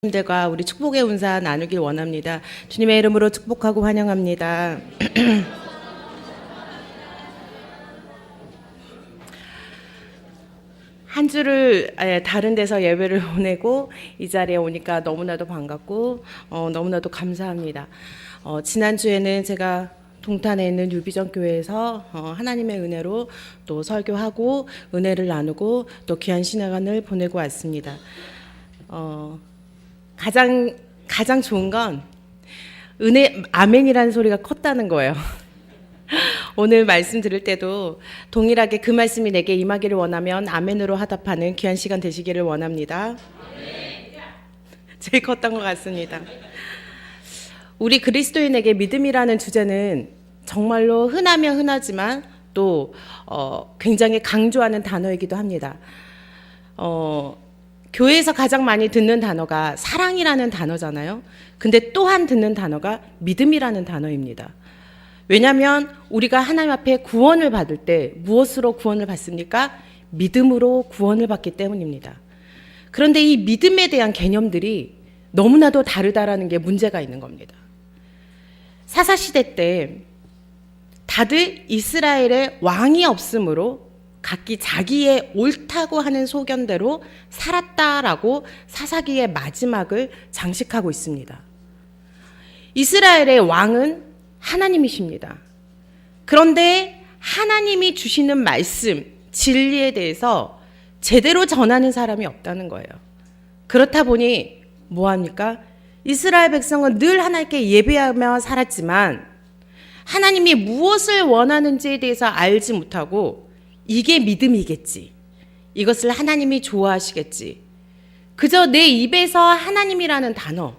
님들과 우리 축복의 운사 나누길 원합니다. 주님의 이름으로 축복하고 환영합니다. 한 주를 다른 데서 예배를 보내고 이 자리에 오니까 너무나도 반갑고 너무나도 감사합니다. 지난주에는 제가 동탄에 있는 유비전 교회에서 하나님의 은혜로 또 설교하고 은혜를 나누고 또 귀한 시간을 보내고 왔습니다. 가장 좋은 건 은혜 아멘이라는 소리가 컸다는 거예요. 오늘 말씀 들을 때도 동일하게 그 말씀이 내게 임하기를 원하면 아멘으로 화답하는 귀한 시간 되시기를 원합니다. 제일 컸던 것 같습니다. 우리 그리스도인에게 믿음이라는 주제는 정말로 흔하면 흔하지만 또 굉장히 강조하는 단어이기도 합니다. 교회에서 가장 많이 듣는 단어가 사랑이라는 단어잖아요. 근데 또한 듣는 단어가 믿음이라는 단어입니다. 왜냐하면 우리가 하나님 앞에 구원을 받을 때 무엇으로 구원을 받습니까? 믿음으로 구원을 받기 때문입니다. 그런데 이 믿음에 대한 개념들이 너무나도 다르다라는 게 문제가 있는 겁니다. 사사시대 때 다들 이스라엘에 왕이 없으므로 각기 자기의 옳다고 하는 소견대로 살았다라고 사사기의 마지막을 장식하고 있습니다. 이스라엘의 왕은 하나님이십니다. 그런데 하나님이 주시는 말씀, 진리에 대해서 제대로 전하는 사람이 없다는 거예요. 그렇다 보니 뭐합니까? 이스라엘 백성은 늘 하나님께 예배하며 살았지만 하나님이 무엇을 원하는지에 대해서 알지 못하고 이게 믿음이겠지. 이것을 하나님이 좋아하시겠지. 그저 내 입에서 하나님이라는 단어,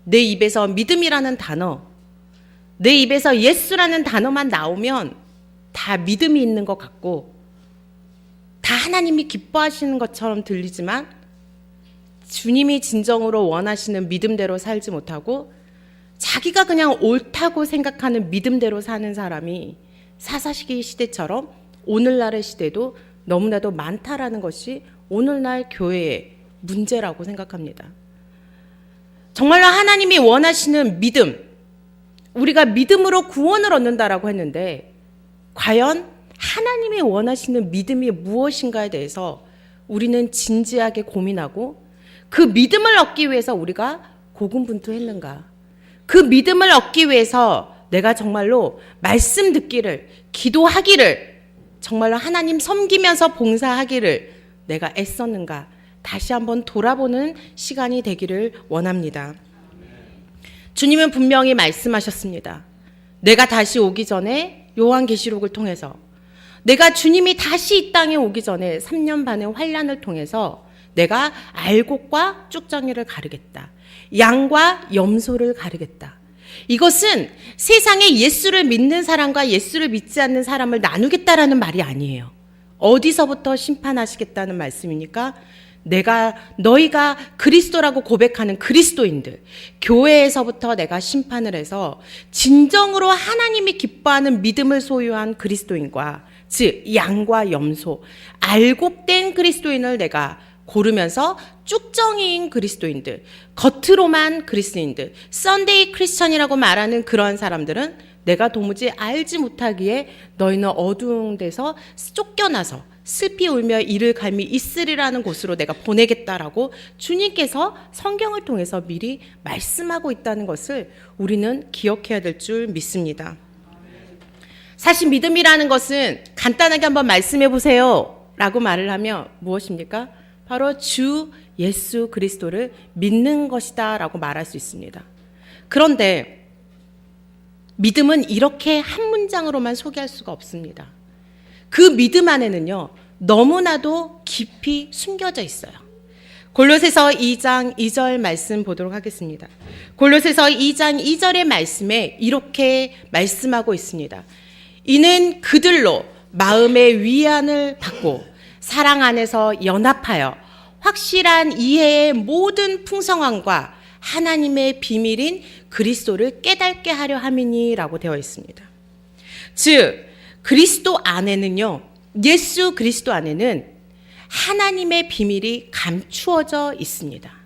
내 입에서 믿음이라는 단어, 내 입에서 예수라는 단어만 나오면 다 믿음이 있는 것 같고 다 하나님이 기뻐하시는 것처럼 들리지만 주님이 진정으로 원하시는 믿음대로 살지 못하고 자기가 그냥 옳다고 생각하는 믿음대로 사는 사람이 사사시기 시대처럼 오늘날의 시대도 너무나도 많다라는 것이 오늘날 교회의 문제라고 생각합니다. 정말로 하나님이 원하시는 믿음, 우리가 믿음으로 구원을 얻는다라고 했는데 과연 하나님이 원하시는 믿음이 무엇인가에 대해서 우리는 진지하게 고민하고 그 믿음을 얻기 위해서 우리가 고군분투했는가? 그 믿음을 얻기 위해서 내가 정말로 말씀 듣기를, 기도하기를, 정말로 하나님 섬기면서 봉사하기를 내가 애썼는가? 다시 한번 돌아보는 시간이 되기를 원합니다. 주님은 분명히 말씀하셨습니다. 내가 다시 오기 전에 요한계시록을 통해서 내가 주님이 다시 이 땅에 오기 전에 3년 반의 환난을 통해서 내가 알곡과 쭉정이를 가르겠다. 양과 염소를 가르겠다. 이것은 세상에 예수를 믿는 사람과 예수를 믿지 않는 사람을 나누겠다라는 말이 아니에요. 어디서부터 심판하시겠다는 말씀입니까? 너희가 그리스도라고 고백하는 그리스도인들, 교회에서부터 내가 심판을 해서 진정으로 하나님이 기뻐하는 믿음을 소유한 그리스도인과 즉 양과 염소, 알곡된 그리스도인을 내가 고르면서 쭉정이인 그리스도인들, 겉으로만 그리스도인들, 썬데이 크리스천이라고 말하는 그러한 사람들은 내가 도무지 알지 못하기에 너희는 어두운 데서 쫓겨나서 슬피 울며 이를 갈미 있으리라는 곳으로 내가 보내겠다라고 주님께서 성경을 통해서 미리 말씀하고 있다는 것을 우리는 기억해야 될 줄 믿습니다. 사실 믿음이라는 것은 간단하게 한번 말씀해 보세요 라고 말을 하면 무엇입니까? 바로 주 예수 그리스도를 믿는 것이다 라고 말할 수 있습니다. 그런데 믿음은 이렇게 한 문장으로만 소개할 수가 없습니다. 그 믿음 안에는요 너무나도 깊이 숨겨져 있어요. 골로새서 2장 2절 말씀 보도록 하겠습니다. 골로새서 2장 2절의 말씀에 이렇게 말씀하고 있습니다. 이는 그들로 마음의 위안을 받고 사랑 안에서 연합하여 확실한 이해의 모든 풍성함과 하나님의 비밀인 그리스도를 깨닫게 하려 함이니라고 되어 있습니다. 즉 그리스도 안에는요, 예수 그리스도 안에는 하나님의 비밀이 감추어져 있습니다.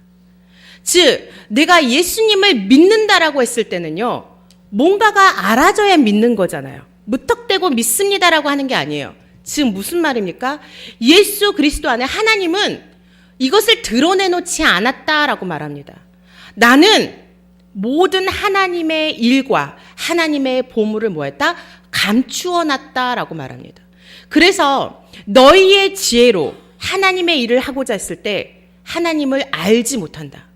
즉 내가 예수님을 믿는다라고 했을 때는요, 뭔가가 알아져야 믿는 거잖아요. 무턱대고 믿습니다라고 하는 게 아니에요. 즉 무슨 말입니까? 예수 그리스도 안에 하나님은 이것을 드러내놓지 않았다라고 말합니다. 나는 모든 하나님의 일과 하나님의 보물을 뭐했다? 감추어 놨다라고 말합니다. 그래서 너희의 지혜로 하나님의 일을 하고자 했을 때 하나님을 알지 못한다.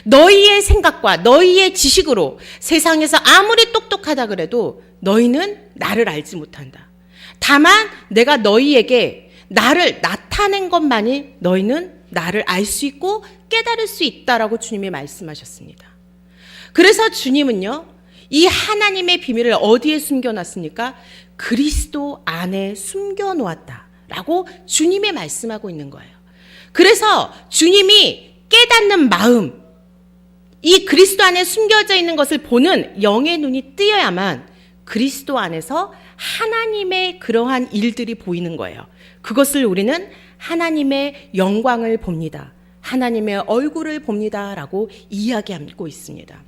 너희의 생각과 너희의 지식으로 세상에서 아무리 똑똑하다 그래도 너희는 나를 알지 못한다. 다만 내가 너희에게 나를 나타낸 것만이 너희는 나를 알 수 있고 깨달을 수 있다라고 주님이 말씀하셨습니다. 그래서 주님은요, 이 하나님의 비밀을 어디에 숨겨놨습니까? 그리스도 안에 숨겨놓았다라고 주님이 말씀하고 있는 거예요. 그래서 주님이 깨닫는 마음, 이 그리스도 안에 숨겨져 있는 것을 보는 영의 눈이 뜨여야만 그리스도 안에서 하나님의 그러한 일들이 보이는 거예요. 그것을 우리는 하나님의 영광을 봅니다. 하나님의 얼굴을 봅니다라고 이야기하고 있습니다.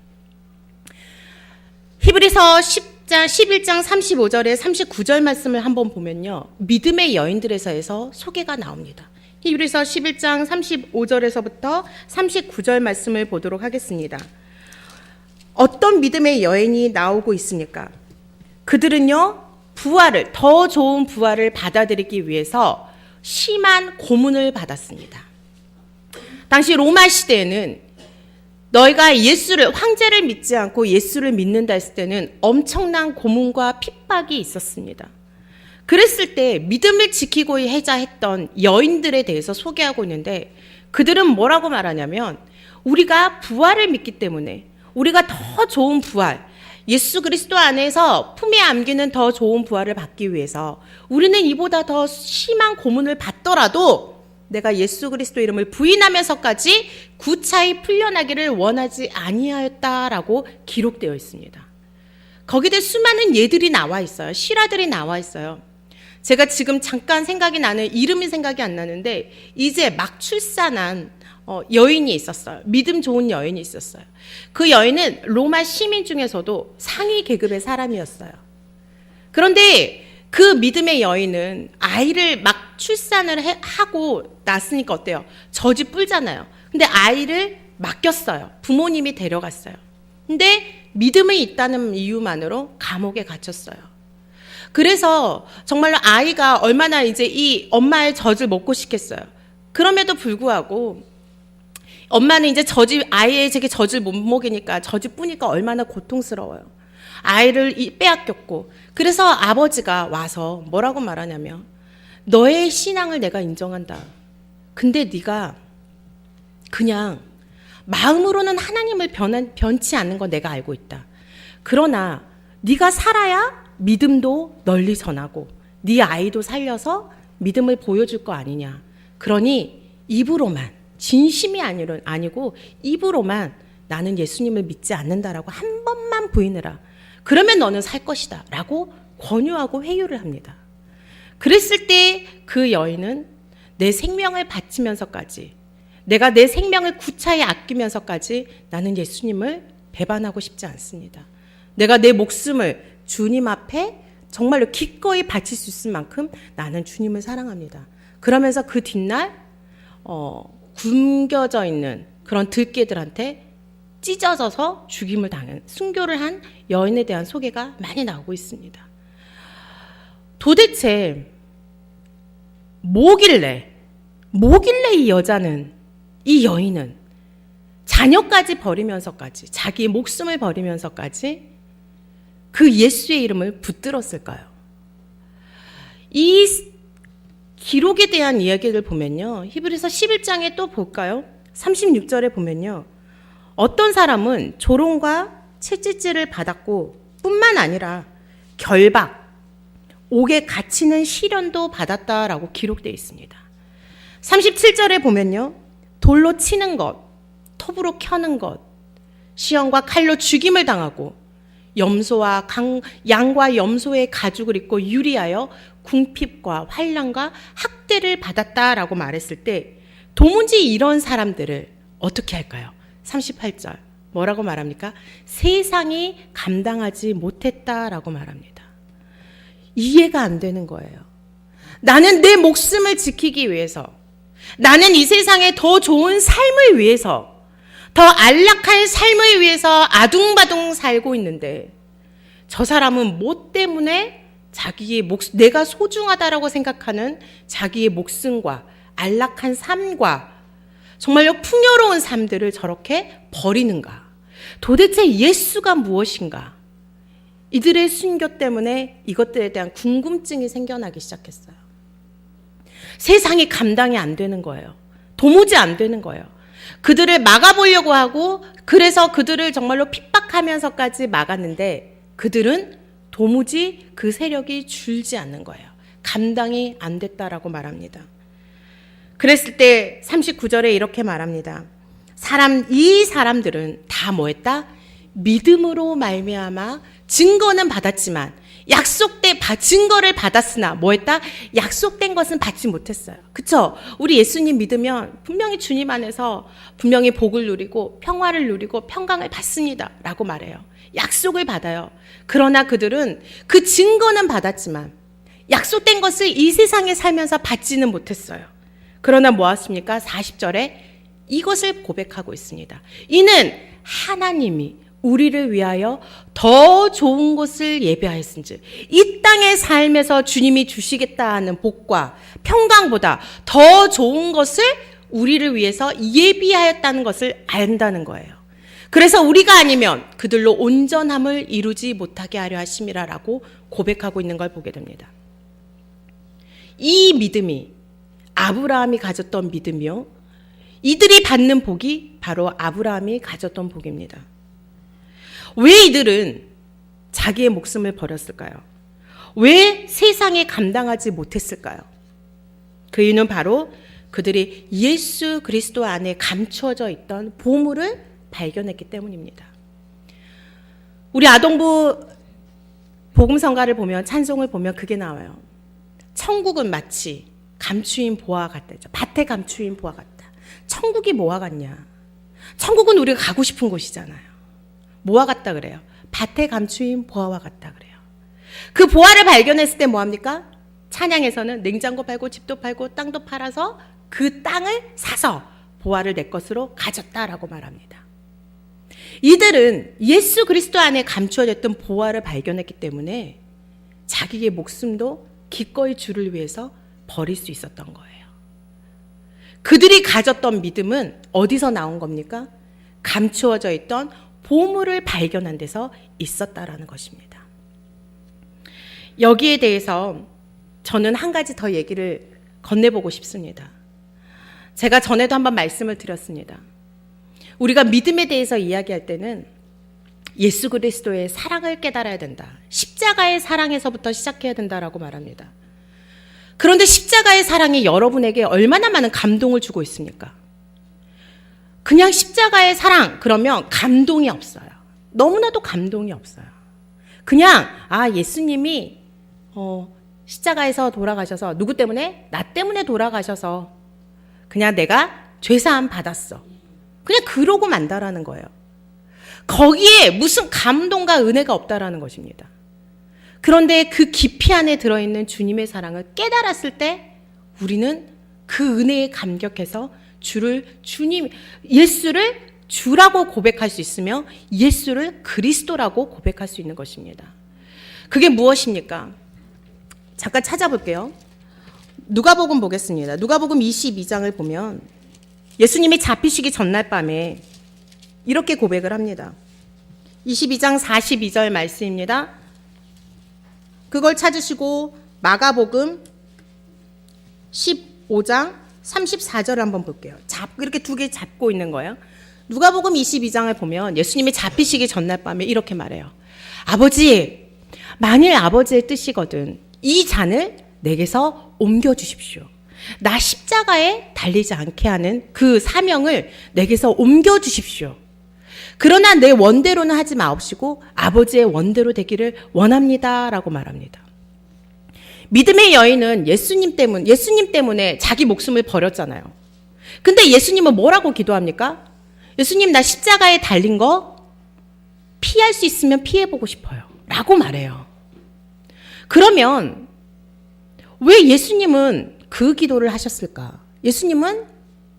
히브리서 11장 35절에 39절 말씀을 한번 보면요, 믿음의 여인들에서에서 소개가 나옵니다. 히브리서 11장 35절에서부터 39절 말씀을 보도록 하겠습니다. 어떤 믿음의 여인이 나오고 있습니까? 그들은요, 부활을, 더 좋은 부활을 받아들이기 위해서 심한 고문을 받았습니다. 당시 로마 시대에는 너희가 예수를, 황제를 믿지 않고 예수를 믿는다 했을 때는 엄청난 고문과 핍박이 있었습니다. 그랬을 때 믿음을 지키고 해자 했던 여인들에 대해서 소개하고 있는데, 그들은 뭐라고 말하냐면, 우리가 부활을 믿기 때문에, 우리가 더 좋은 부활, 예수 그리스도 안에서 품에 안기는 더 좋은 부활을 받기 위해서 우리는 이보다 더 심한 고문을 받더라도 내가 예수 그리스도 이름을 부인하면서까지 구차히 풀려나기를 원하지 아니하였다라고 기록되어 있습니다. 거기에 수많은 예들이 나와 있어요. 실화들이 나와 있어요. 제가 지금 잠깐 생각이 나는, 이름이 생각이 안 나는데, 이제 막 출산한 여인이 있었어요. 믿음 좋은 여인이 있었어요. 그 여인은 로마 시민 중에서도 상위 계급의 사람이었어요. 그런데 그 믿음의 여인은 아이를 막 출산을 하고 났으니까 어때요? 젖이 뿔잖아요. 근데 아이를 맡겼어요. 부모님이 데려갔어요. 근데 믿음이 있다는 이유만으로 감옥에 gat혔어요. 그래서 정말로 아이가 얼마나 이제 이 엄마의 젖을 먹고 싶겠어요. 그럼에도 불구하고 엄마는 이제 아이에게 젖을 못 먹이니까, 젖이 뿌니까 얼마나 고통스러워요. 아이를 빼앗겼고, 그래서 아버지가 와서 뭐라고 말하냐면, 너의 신앙을 내가 인정한다. 근데 네가 그냥 마음으로는 하나님을 변치 않는 거 내가 알고 있다. 그러나 네가 살아야 믿음도 널리 전하고 네 아이도 살려서 믿음을 보여줄 거 아니냐. 그러니 입으로만, 진심이 아니고 입으로만 나는 예수님을 믿지 않는다라고 한 번만 부인해라. 그러면 너는 살 것이다 라고 권유하고 회유를 합니다. 그랬을 때 그 여인은 내 생명을 바치면서까지, 내가 내 생명을 구차히 아끼면서까지 나는 예수님을 배반하고 싶지 않습니다. 내가 내 목숨을 주님 앞에 정말로 기꺼이 바칠 수 있을 만큼 나는 주님을 사랑합니다. 그러면서 그 뒷날 굶겨져 있는 그런 들개들한테 찢어져서 죽임을 당한, 순교를 한 여인에 대한 소개가 많이 나오고 있습니다. 도대체 뭐길래 이 여자는, 이 여인은 자녀까지 버리면서까지, 자기의 목숨을 버리면서까지 그 예수의 이름을 붙들었을까요? 이 기록에 대한 이야기를 보면요, 히브리서 11장에 또 볼까요? 36절에 보면요, 어떤 사람은 조롱과 채찍질을 받았고 뿐만 아니라 결박, 옥에 갇히는 시련도 받았다라고 기록되어 있습니다. 37절에 보면요, 돌로 치는 것, 톱으로 켜는 것, 시험과 칼로 죽임을 당하고 염소와 양과 염소의 가죽을 입고 유리하여 궁핍과 환난과 학대를 받았다라고 말했을 때, 도무지 이런 사람들을 어떻게 할까요? 38절 뭐라고 말합니까? 세상이 감당하지 못했다라고 말합니다. 이해가 안 되는 거예요. 나는 내 목숨을 지키기 위해서, 나는 이 세상에 더 좋은 삶을 위해서, 더 안락한 삶을 위해서 아둥바둥 살고 있는데 저 사람은 뭐 때문에 자기의 내가 소중하다라고 생각하는 자기의 목숨과 안락한 삶과 정말로 풍요로운 삶들을 저렇게 버리는가? 도대체 예수가 무엇인가? 이들의 순교 때문에 이것들에 대한 궁금증이 생겨나기 시작했어요. 세상이 감당이 안 되는 거예요. 도무지 안 되는 거예요. 그들을 막아보려고 하고 그래서 그들을 정말로 핍박하면서까지 막았는데 그들은 도무지 그 세력이 줄지 않는 거예요. 감당이 안 됐다라고 말합니다. 그랬을 때 39절에 이렇게 말합니다. 이 사람들은 다 뭐했다? 믿음으로 말미암아 증거는 받았지만 증거를 받았으나 뭐했다? 약속된 것은 받지 못했어요. 그쵸? 우리 예수님 믿으면 분명히 주님 안에서 분명히 복을 누리고 평화를 누리고 평강을 받습니다 라고 말해요. 약속을 받아요. 그러나 그들은 그 증거는 받았지만 약속된 것을 이 세상에 살면서 받지는 못했어요. 그러나 뭐였습니까? 40절에 이것을 고백하고 있습니다. 이는 하나님이 우리를 위하여 더 좋은 것을 예비하였은즉 이 땅의 삶에서 주님이 주시겠다 하는 복과 평강보다 더 좋은 것을 우리를 위해서 예비하였다는 것을 안다는 거예요. 그래서 우리가 아니면 그들로 온전함을 이루지 못하게 하려 하심이라라고 고백하고 있는 걸 보게 됩니다. 이 믿음이 아브라함이 가졌던 믿음이요. 이들이 받는 복이 바로 아브라함이 가졌던 복입니다. 왜 이들은 자기의 목숨을 버렸을까요? 왜 세상에 감당하지 못했을까요? 그 이유는 바로 그들이 예수 그리스도 안에 감추어져 있던 보물을 발견했기 때문입니다. 우리 아동부 복음성가를 보면 찬송을 보면 그게 나와요. 천국은 마치 감추인 보화 같다죠. 밭에 감추인 보화 같다. 천국이 뭐와 같냐? 천국은 우리가 가고 싶은 곳이잖아요. 뭐와 같다 그래요? 밭에 감추인 보화와 같다 그래요. 그 보화를 발견했을 때 뭐합니까? 찬양에서는 냉장고 팔고 집도 팔고 땅도 팔아서 그 땅을 사서 보화를 내 것으로 가졌다라고 말합니다. 이들은 예수 그리스도 안에 감추어졌던 보화를 발견했기 때문에 자기의 목숨도 기꺼이 주를 위해서 버릴 수 있었던 거예요. 그들이 가졌던 믿음은 어디서 나온 겁니까? 감추어져 있던 보물을 발견한 데서 있었다라는 것입니다. 여기에 대해서 저는 한 가지 더 얘기를 건네보고 싶습니다. 제가 전에도 한번 말씀을 드렸습니다. 우리가 믿음에 대해서 이야기할 때는 예수 그리스도의 사랑을 깨달아야 된다. 십자가의 사랑에서부터 시작해야 된다라고 말합니다. 그런데 십자가의 사랑이 여러분에게 얼마나 많은 감동을 주고 있습니까? 그냥 십자가의 사랑 그러면 감동이 없어요. 너무나도 감동이 없어요. 그냥 예수님이 십자가에서 돌아가셔서 누구 때문에? 나 때문에 돌아가셔서 그냥 내가 죄사함 받았어. 그냥 그러고 만다라는 거예요. 거기에 무슨 감동과 은혜가 없다라는 것입니다. 그런데 그 깊이 안에 들어있는 주님의 사랑을 깨달았을 때 우리는 그 은혜에 감격해서 예수를 주라고 고백할 수 있으며 예수를 그리스도라고 고백할 수 있는 것입니다. 그게 무엇입니까? 잠깐 찾아볼게요. 누가복음 보겠습니다. 누가복음 22장을 보면 예수님이 잡히시기 전날 밤에 이렇게 고백을 합니다. 22장 42절 말씀입니다. 그걸 찾으시고 마가복음 15장 34절을 한번 볼게요. 이렇게 두 개 잡고 있는 거예요. 누가복음 22장을 보면 예수님이 잡히시기 전날 밤에 이렇게 말해요. 아버지, 만일 아버지의 뜻이거든 이 잔을 내게서 옮겨주십시오. 나 십자가에 달리지 않게 하는 그 사명을 내게서 옮겨주십시오. 그러나 내 원대로는 하지 마옵시고 아버지의 원대로 되기를 원합니다 라고 말합니다. 믿음의 여인은 예수님 때문에 자기 목숨을 버렸잖아요. 근데 예수님은 뭐라고 기도합니까? 예수님, 나 십자가에 달린 거 피할 수 있으면 피해보고 싶어요. 라고 말해요. 그러면 왜 예수님은 그 기도를 하셨을까? 예수님은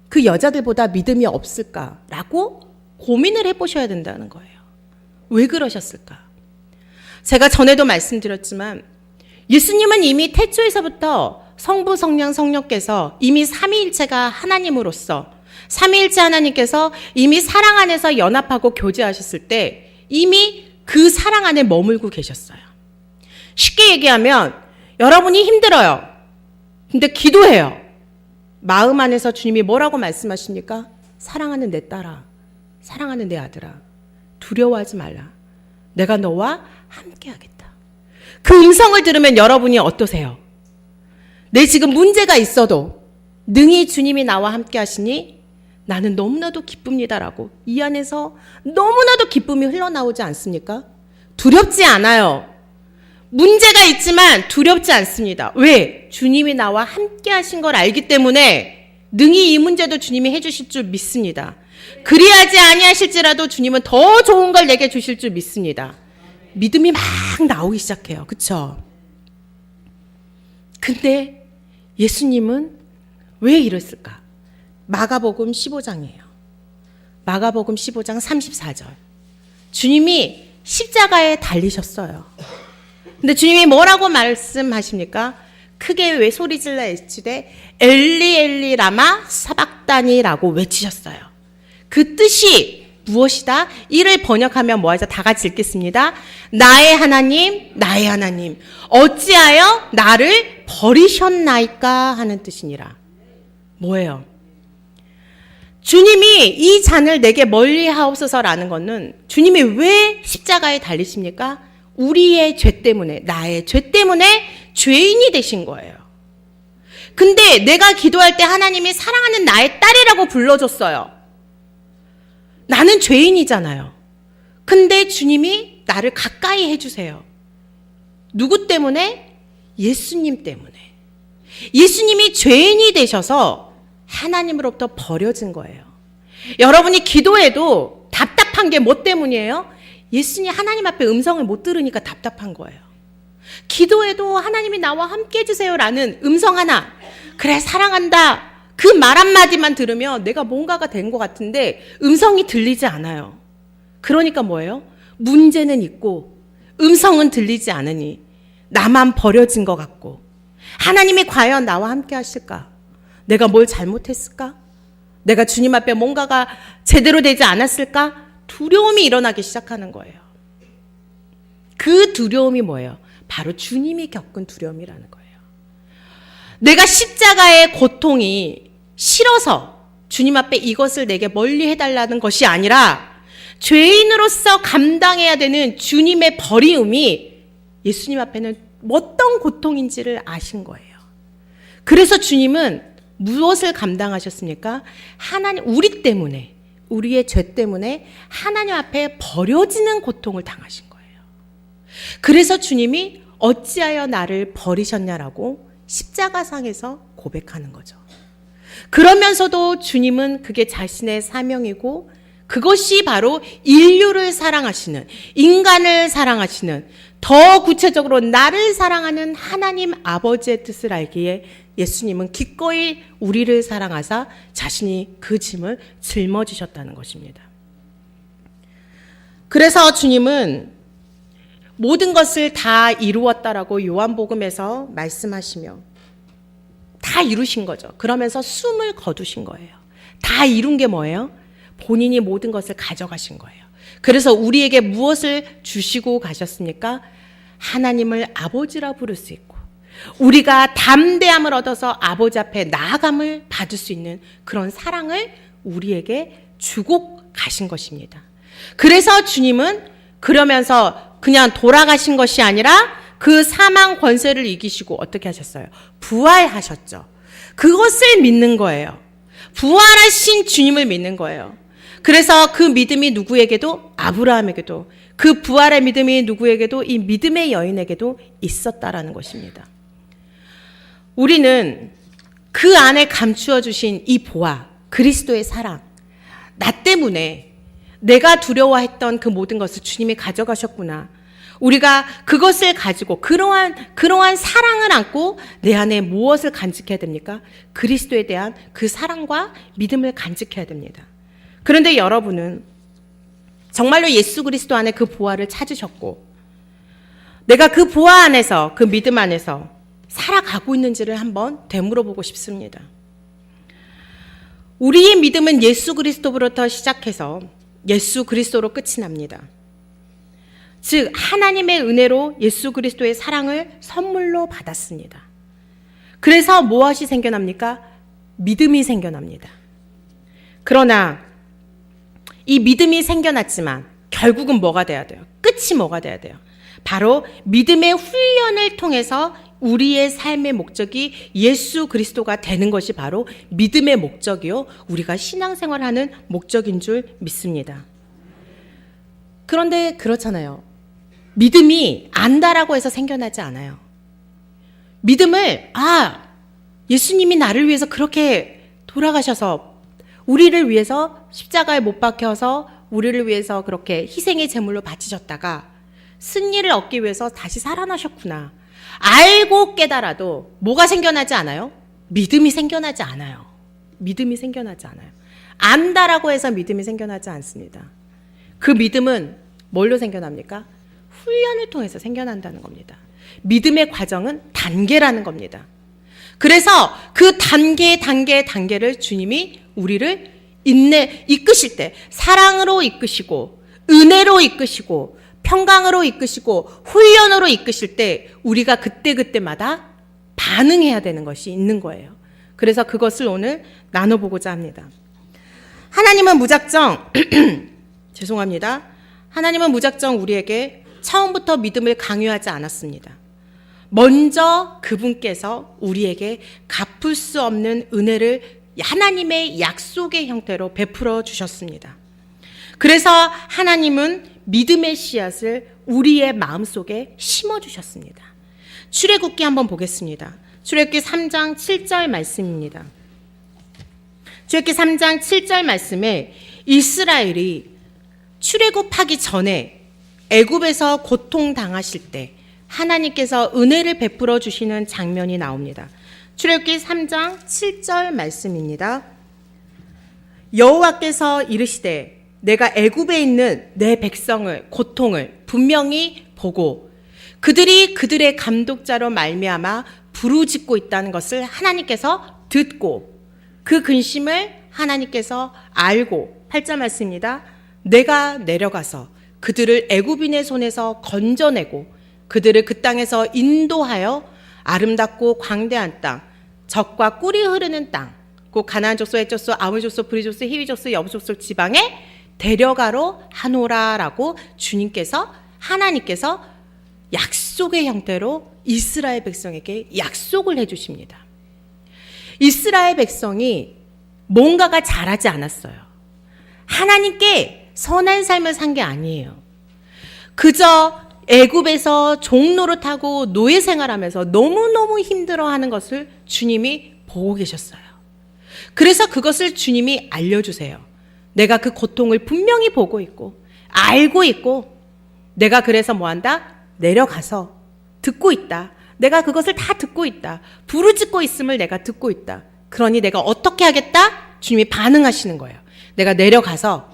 그 여자들보다 믿음이 없을까? 라고 고민을 해보셔야 된다는 거예요. 왜 그러셨을까? 제가 전에도 말씀드렸지만 예수님은 이미 태초에서부터 성부, 성령, 성령께서 이미 삼위일체가 하나님으로서 삼위일체 하나님께서 이미 사랑 안에서 연합하고 교제하셨을 때 이미 그 사랑 안에 머물고 계셨어요. 쉽게 얘기하면 여러분이 힘들어요. 근데 기도해요. 마음 안에서 주님이 뭐라고 말씀하십니까? 사랑하는 내 딸아, 사랑하는 내 아들아, 두려워하지 말라. 내가 너와 함께하겠다. 그 음성을 들으면 여러분이 어떠세요? 내 지금 문제가 있어도 능히 주님이 나와 함께 하시니 나는 너무나도 기쁩니다라고 이 안에서 너무나도 기쁨이 흘러나오지 않습니까? 두렵지 않아요. 문제가 있지만 두렵지 않습니다. 왜? 주님이 나와 함께 하신 걸 알기 때문에 능히 이 문제도 주님이 해주실 줄 믿습니다. 그리하지 아니하실지라도 주님은 더 좋은 걸 내게 주실 줄 믿습니다. 믿음이 막 나오기 시작해요. 그쵸? 근데 예수님은 왜 이랬을까? 마가복음 15장이에요. 마가복음 15장 34절. 주님이 십자가에 달리셨어요. 근데 주님이 뭐라고 말씀하십니까? 크게 왜 소리질러 외치되 엘리 엘리 라마 사박다니라고 외치셨어요. 그 뜻이 무엇이다? 이를 번역하면 뭐하죠? 다 같이 읽겠습니다. 나의 하나님, 나의 하나님, 어찌하여 나를 버리셨나이까 하는 뜻이니라. 뭐예요? 주님이 이 잔을 내게 멀리 하옵소서라는 것은 주님이 왜 십자가에 달리십니까? 우리의 죄 때문에, 나의 죄 때문에 죄인이 되신 거예요. 근데 내가 기도할 때 하나님이 사랑하는 나의 딸이라고 불러줬어요. 나는 죄인이잖아요. 근데 주님이 나를 가까이 해주세요. 누구 때문에? 예수님 때문에. 예수님이 죄인이 되셔서 하나님으로부터 버려진 거예요. 여러분이 기도해도 답답한 게 뭐 때문이에요? 예수님 하나님 앞에 음성을 못 들으니까 답답한 거예요. 기도해도 하나님이 나와 함께 해주세요라는 음성 하나, 그래 사랑한다, 그 말 한마디만 들으면 내가 뭔가가 된 것 같은데 음성이 들리지 않아요. 그러니까 뭐예요? 문제는 있고 음성은 들리지 않으니 나만 버려진 것 같고, 하나님이 과연 나와 함께 하실까? 내가 뭘 잘못했을까? 내가 주님 앞에 뭔가가 제대로 되지 않았을까? 두려움이 일어나기 시작하는 거예요. 그 두려움이 뭐예요? 바로 주님이 겪은 두려움이라는 거예요. 내가 십자가의 고통이 싫어서 주님 앞에 이것을 내게 멀리 해달라는 것이 아니라 죄인으로서 감당해야 되는 주님의 버리움이 예수님 앞에는 어떤 고통인지를 아신 거예요. 그래서 주님은 무엇을 감당하셨습니까? 하나님, 우리 때문에, 우리의 죄 때문에 하나님 앞에 버려지는 고통을 당하신 거예요. 그래서 주님이 어찌하여 나를 버리셨냐라고 십자가상에서 고백하는 거죠. 그러면서도 주님은 그게 자신의 사명이고 그것이 바로 인류를 사랑하시는, 인간을 사랑하시는, 더 구체적으로 나를 사랑하는 하나님 아버지의 뜻을 알기에 예수님은 기꺼이 우리를 사랑하사 자신이 그 짐을 짊어지셨다는 것입니다. 그래서 주님은 모든 것을 다 이루었다라고 요한복음에서 말씀하시며 다 이루신 거죠. 그러면서 숨을 거두신 거예요. 다 이룬 게 뭐예요? 본인이 모든 것을 가져가신 거예요. 그래서 우리에게 무엇을 주시고 가셨습니까? 하나님을 아버지라 부를 수 있고 우리가 담대함을 얻어서 아버지 앞에 나아감을 받을 수 있는 그런 사랑을 우리에게 주고 가신 것입니다. 그래서 주님은 그러면서 그냥 돌아가신 것이 아니라 그 사망 권세를 이기시고 어떻게 하셨어요? 부활하셨죠. 그것을 믿는 거예요. 부활하신 주님을 믿는 거예요. 그래서 그 믿음이 누구에게도, 아브라함에게도, 그 부활의 믿음이 누구에게도, 이 믿음의 여인에게도 있었다라는 것입니다. 우리는 그 안에 감추어 주신 이 보화, 그리스도의 사랑, 나 때문에 내가 두려워했던 그 모든 것을 주님이 가져가셨구나. 우리가 그것을 가지고 그러한 사랑을 안고 내 안에 무엇을 간직해야 됩니까? 그리스도에 대한 그 사랑과 믿음을 간직해야 됩니다. 그런데 여러분은 정말로 예수 그리스도 안에 그 보화를 찾으셨고 내가 그 보화 안에서 그 믿음 안에서 살아가고 있는지를 한번 되물어보고 싶습니다. 우리의 믿음은 예수 그리스도부터 시작해서 예수 그리스도로 끝이 납니다. 즉 하나님의 은혜로 예수 그리스도의 사랑을 선물로 받았습니다. 그래서 무엇이 생겨납니까? 믿음이 생겨납니다. 그러나 이 믿음이 생겨났지만 결국은 뭐가 돼야 돼요? 끝이 뭐가 돼야 돼요? 바로 믿음의 훈련을 통해서 우리의 삶의 목적이 예수 그리스도가 되는 것이 바로 믿음의 목적이요, 우리가 신앙생활하는 목적인 줄 믿습니다. 그런데 그렇잖아요. 믿음이 안다라고 해서 생겨나지 않아요. 믿음을 예수님이 나를 위해서 그렇게 돌아가셔서 우리를 위해서 십자가에 못 박혀서 우리를 위해서 그렇게 희생의 제물로 바치셨다가 승리를 얻기 위해서 다시 살아나셨구나. 알고 깨달아도 뭐가 생겨나지 않아요? 믿음이 생겨나지 않아요. 믿음이 생겨나지 않아요. 안다라고 해서 믿음이 생겨나지 않습니다. 그 믿음은 뭘로 생겨납니까? 훈련을 통해서 생겨난다는 겁니다. 믿음의 과정은 단계라는 겁니다. 그래서 그 단계를 주님이 우리를 이끄실 때 사랑으로 이끄시고 은혜로 이끄시고 평강으로 이끄시고 훈련으로 이끄실 때 우리가 그때마다 반응해야 되는 것이 있는 거예요. 그래서 그것을 오늘 나눠보고자 합니다. 하나님은 무작정 죄송합니다. 하나님은 무작정 우리에게 처음부터 믿음을 강요하지 않았습니다. 먼저 그분께서 우리에게 갚을 수 없는 은혜를 하나님의 약속의 형태로 베풀어 주셨습니다. 그래서 하나님은 믿음의 씨앗을 우리의 마음속에 심어주셨습니다. 출애굽기 한번 보겠습니다. 출애굽기 3장 7절 말씀입니다. 출애굽기 3장 7절 말씀에 이스라엘이 출애굽하기 전에 애굽에서 고통당하실 때 하나님께서 은혜를 베풀어 주시는 장면이 나옵니다. 출애굽기 3장 7절 말씀입니다. 여호와께서 이르시되 내가 애굽에 있는 내 백성을 고통을 분명히 보고 그들이 그들의 감독자로 말미암아 부르짖고 있다는 것을 하나님께서 듣고 그 근심을 하나님께서 알고 8절 말씀입니다. 내가 내려가서 그들을 애굽인의 손에서 건져내고 그들을 그 땅에서 인도하여 아름답고 광대한 땅, 젖과 꿀이 흐르는 땅, 곧 가나안 족속, 헷 족속, 아모리 족속, 브리 족속, 히위 족속, 여부 족속 지방에 데려가로 하노라라고 하나님께서 약속의 형태로 이스라엘 백성에게 약속을 해주십니다. 이스라엘 백성이 뭔가가 잘하지 않았어요. 하나님께 선한 삶을 산 게 아니에요. 그저 애굽에서 종노릇하고 노예 생활하면서 너무너무 힘들어하는 것을 주님이 보고 계셨어요. 그래서 그것을 주님이 알려주세요. 내가 그 고통을 분명히 보고 있고 알고 있고 내가 그래서 뭐한다? 내려가서 듣고 있다. 내가 그것을 다 듣고 있다. 부르짖고 있음을 내가 듣고 있다. 그러니 내가 어떻게 하겠다? 주님이 반응하시는 거예요. 내가 내려가서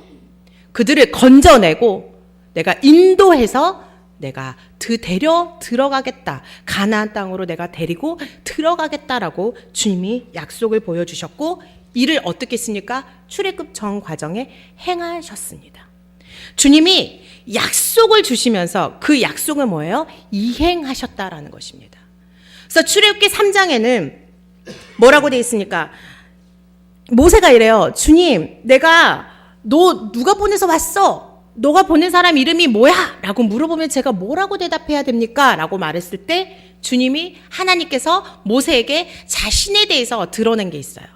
그들을 건져내고 내가 인도해서 내가 데려 들어가겠다. 가나안 땅으로 내가 데리고 들어가겠다라고 주님이 약속을 보여주셨고 이를 어떻게 했습니까? 출애굽 전 과정에 행하셨습니다. 주님이 약속을 주시면서 그 약속은 뭐예요? 이행하셨다라는 것입니다. 그래서 출애굽기 3장에는 뭐라고 되어 있습니까? 모세가 이래요. 주님, 내가 너 누가 보내서 왔어? 너가 보낸 사람 이름이 뭐야? 라고 물어보면 제가 뭐라고 대답해야 됩니까? 라고 말했을 때 주님이 하나님께서 모세에게 자신에 대해서 드러낸 게 있어요.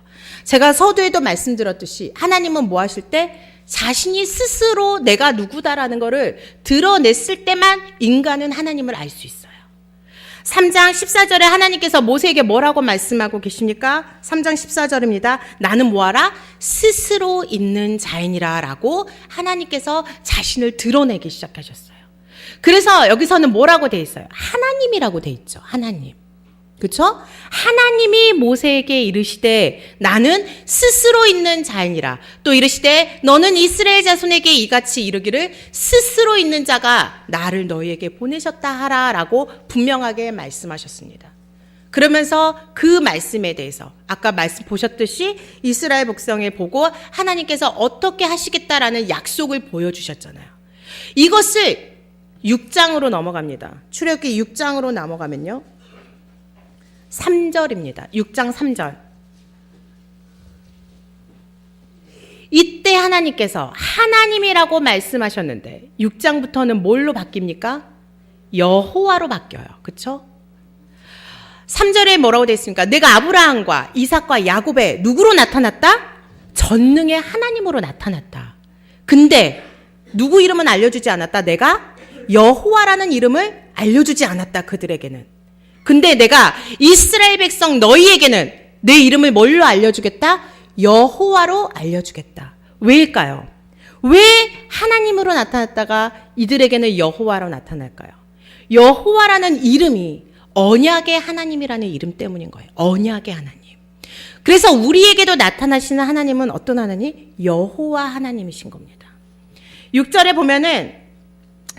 제가 서두에도 말씀드렸듯이 하나님은 뭐 하실 때 자신이 스스로 내가 누구다라는 거를 드러냈을 때만 인간은 하나님을 알 수 있어요. 3장 14절에 하나님께서 모세에게 뭐라고 말씀하고 계십니까? 3장 14절입니다. 나는 뭐하라? 스스로 있는 자이니라 라고 하나님께서 자신을 드러내기 시작하셨어요. 그래서 여기서는 뭐라고 돼 있어요? 하나님이라고 돼 있죠. 하나님. 그렇죠? 하나님이 모세에게 이르시되 나는 스스로 있는 자이니라. 또 이르시되 너는 이스라엘 자손에게 이같이 이르기를 스스로 있는 자가 나를 너희에게 보내셨다 하라 라고 분명하게 말씀하셨습니다. 그러면서 그 말씀에 대해서 아까 말씀 보셨듯이 이스라엘 백성에 보고 하나님께서 어떻게 하시겠다라는 약속을 보여주셨잖아요. 이것을 6장으로 넘어갑니다. 출애굽기 6장으로 넘어가면요. 3절입니다. 6장 3절. 이때 하나님께서 하나님이라고 말씀하셨는데 6장부터는 뭘로 바뀝니까? 여호와로 바뀌어요. 그렇죠? 3절에 뭐라고 되어 있습니까? 내가 아브라함과 이삭과 야곱에 누구로 나타났다? 전능의 하나님으로 나타났다. 근데 누구 이름은 알려주지 않았다. 내가 여호와라는 이름을 알려주지 않았다. 그들에게는. 근데 내가 이스라엘 백성 너희에게는 내 이름을 뭘로 알려주겠다? 여호와로 알려주겠다. 왜일까요? 왜 하나님으로 나타났다가 이들에게는 여호와로 나타날까요? 여호와라는 이름이 언약의 하나님이라는 이름 때문인 거예요. 언약의 하나님. 그래서 우리에게도 나타나시는 하나님은 어떤 하나님? 여호와 하나님이신 겁니다. 6절에 보면은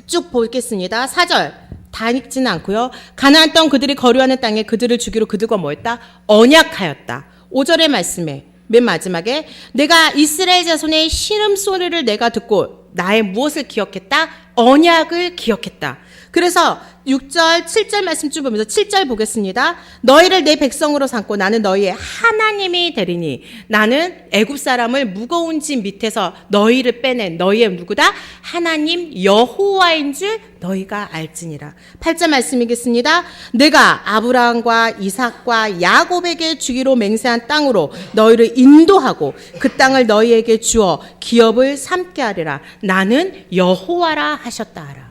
쭉 보겠습니다. 4절. 다 읽지는 않고요. 가나안 땅 그들이 거류하는 땅에 그들을 주기로 그들과 뭐했다? 언약하였다. 5절의 말씀에 맨 마지막에 내가 이스라엘 자손의 신음소리를 내가 듣고 나의 무엇을 기억했다? 언약을 기억했다. 그래서 6절, 7절 말씀 쭉 보면서 7절 보겠습니다. 너희를 내 백성으로 삼고 나는 너희의 하나님이 되리니 나는 애굽 사람을 무거운 짐 밑에서 너희를 빼낸 너희의 누구다? 하나님 여호와인 줄 너희가 알지니라. 8절 말씀이겠습니다. 내가 아브라함과 이삭과 야곱에게 주기로 맹세한 땅으로 너희를 인도하고 그 땅을 너희에게 주어 기업을 삼게 하리라. 나는 여호와라 하셨다 하라.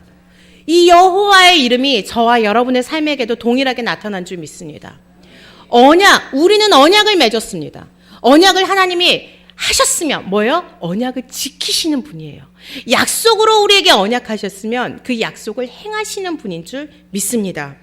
이 여호와의 이름이 저와 여러분의 삶에게도 동일하게 나타난 줄 믿습니다. 언약, 우리는 언약을 맺었습니다. 언약을 하나님이 하셨으면 뭐예요? 언약을 지키시는 분이에요. 약속으로 우리에게 언약하셨으면 그 약속을 행하시는 분인 줄 믿습니다.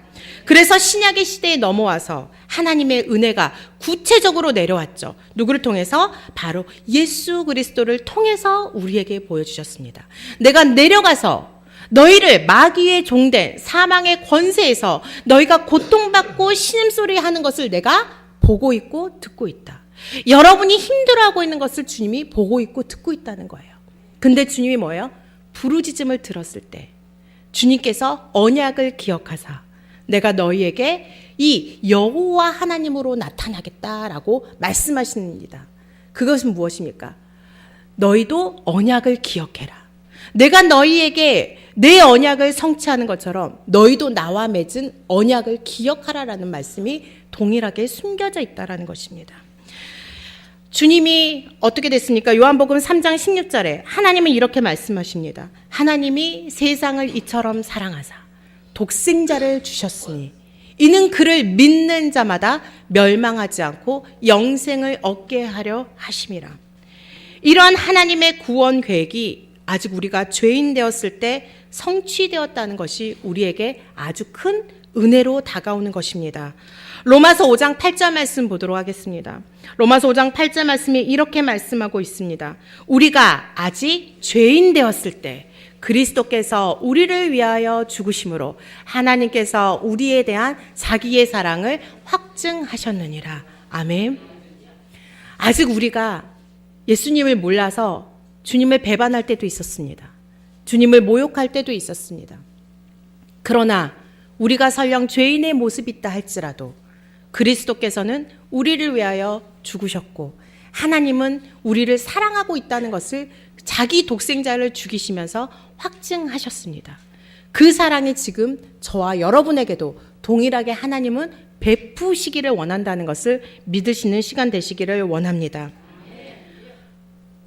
그래서 신약의 시대에 넘어와서 하나님의 은혜가 구체적으로 내려왔죠. 누구를 통해서? 바로 예수 그리스도를 통해서 우리에게 보여주셨습니다. 내가 내려가서 너희를 마귀의 종된 사망의 권세에서 너희가 고통받고 신음소리 하는 것을 내가 보고 있고 듣고 있다. 여러분이 힘들어하고 있는 것을 주님이 보고 있고 듣고 있다는 거예요. 근데 주님이 뭐예요? 부르짖음을 들었을 때 주님께서 언약을 기억하사 내가 너희에게 이 여호와 하나님으로 나타나겠다라고 말씀하십니다. 그것은 무엇입니까? 너희도 언약을 기억해라. 내가 너희에게 내 언약을 성취하는 것처럼 너희도 나와 맺은 언약을 기억하라라는 말씀이 동일하게 숨겨져 있다라는 것입니다. 주님이 어떻게 됐습니까? 요한복음 3장 16절에 하나님은 이렇게 말씀하십니다. 하나님이 세상을 이처럼 사랑하사 독생자를 주셨으니 이는 그를 믿는 자마다 멸망하지 않고 영생을 얻게 하려 하심이라. 이러한 하나님의 구원 계획이 아직 우리가 죄인 되었을 때 성취되었다는 것이 우리에게 아주 큰 은혜로 다가오는 것입니다. 로마서 5장 8절 말씀 보도록 하겠습니다. 로마서 5장 8절 말씀이 이렇게 말씀하고 있습니다. 우리가 아직 죄인 되었을 때 그리스도께서 우리를 위하여 죽으심으로 하나님께서 우리에 대한 자기의 사랑을 확증하셨느니라. 아멘. 아직 우리가 예수님을 몰라서 주님을 배반할 때도 있었습니다. 주님을 모욕할 때도 있었습니다. 그러나 우리가 설령 죄인의 모습이 있다 할지라도 그리스도께서는 우리를 위하여 죽으셨고 하나님은 우리를 사랑하고 있다는 것을 자기 독생자를 죽이시면서 확증하셨습니다. 그 사랑이 지금 저와 여러분에게도 동일하게 하나님은 베푸시기를 원한다는 것을 믿으시는 시간 되시기를 원합니다.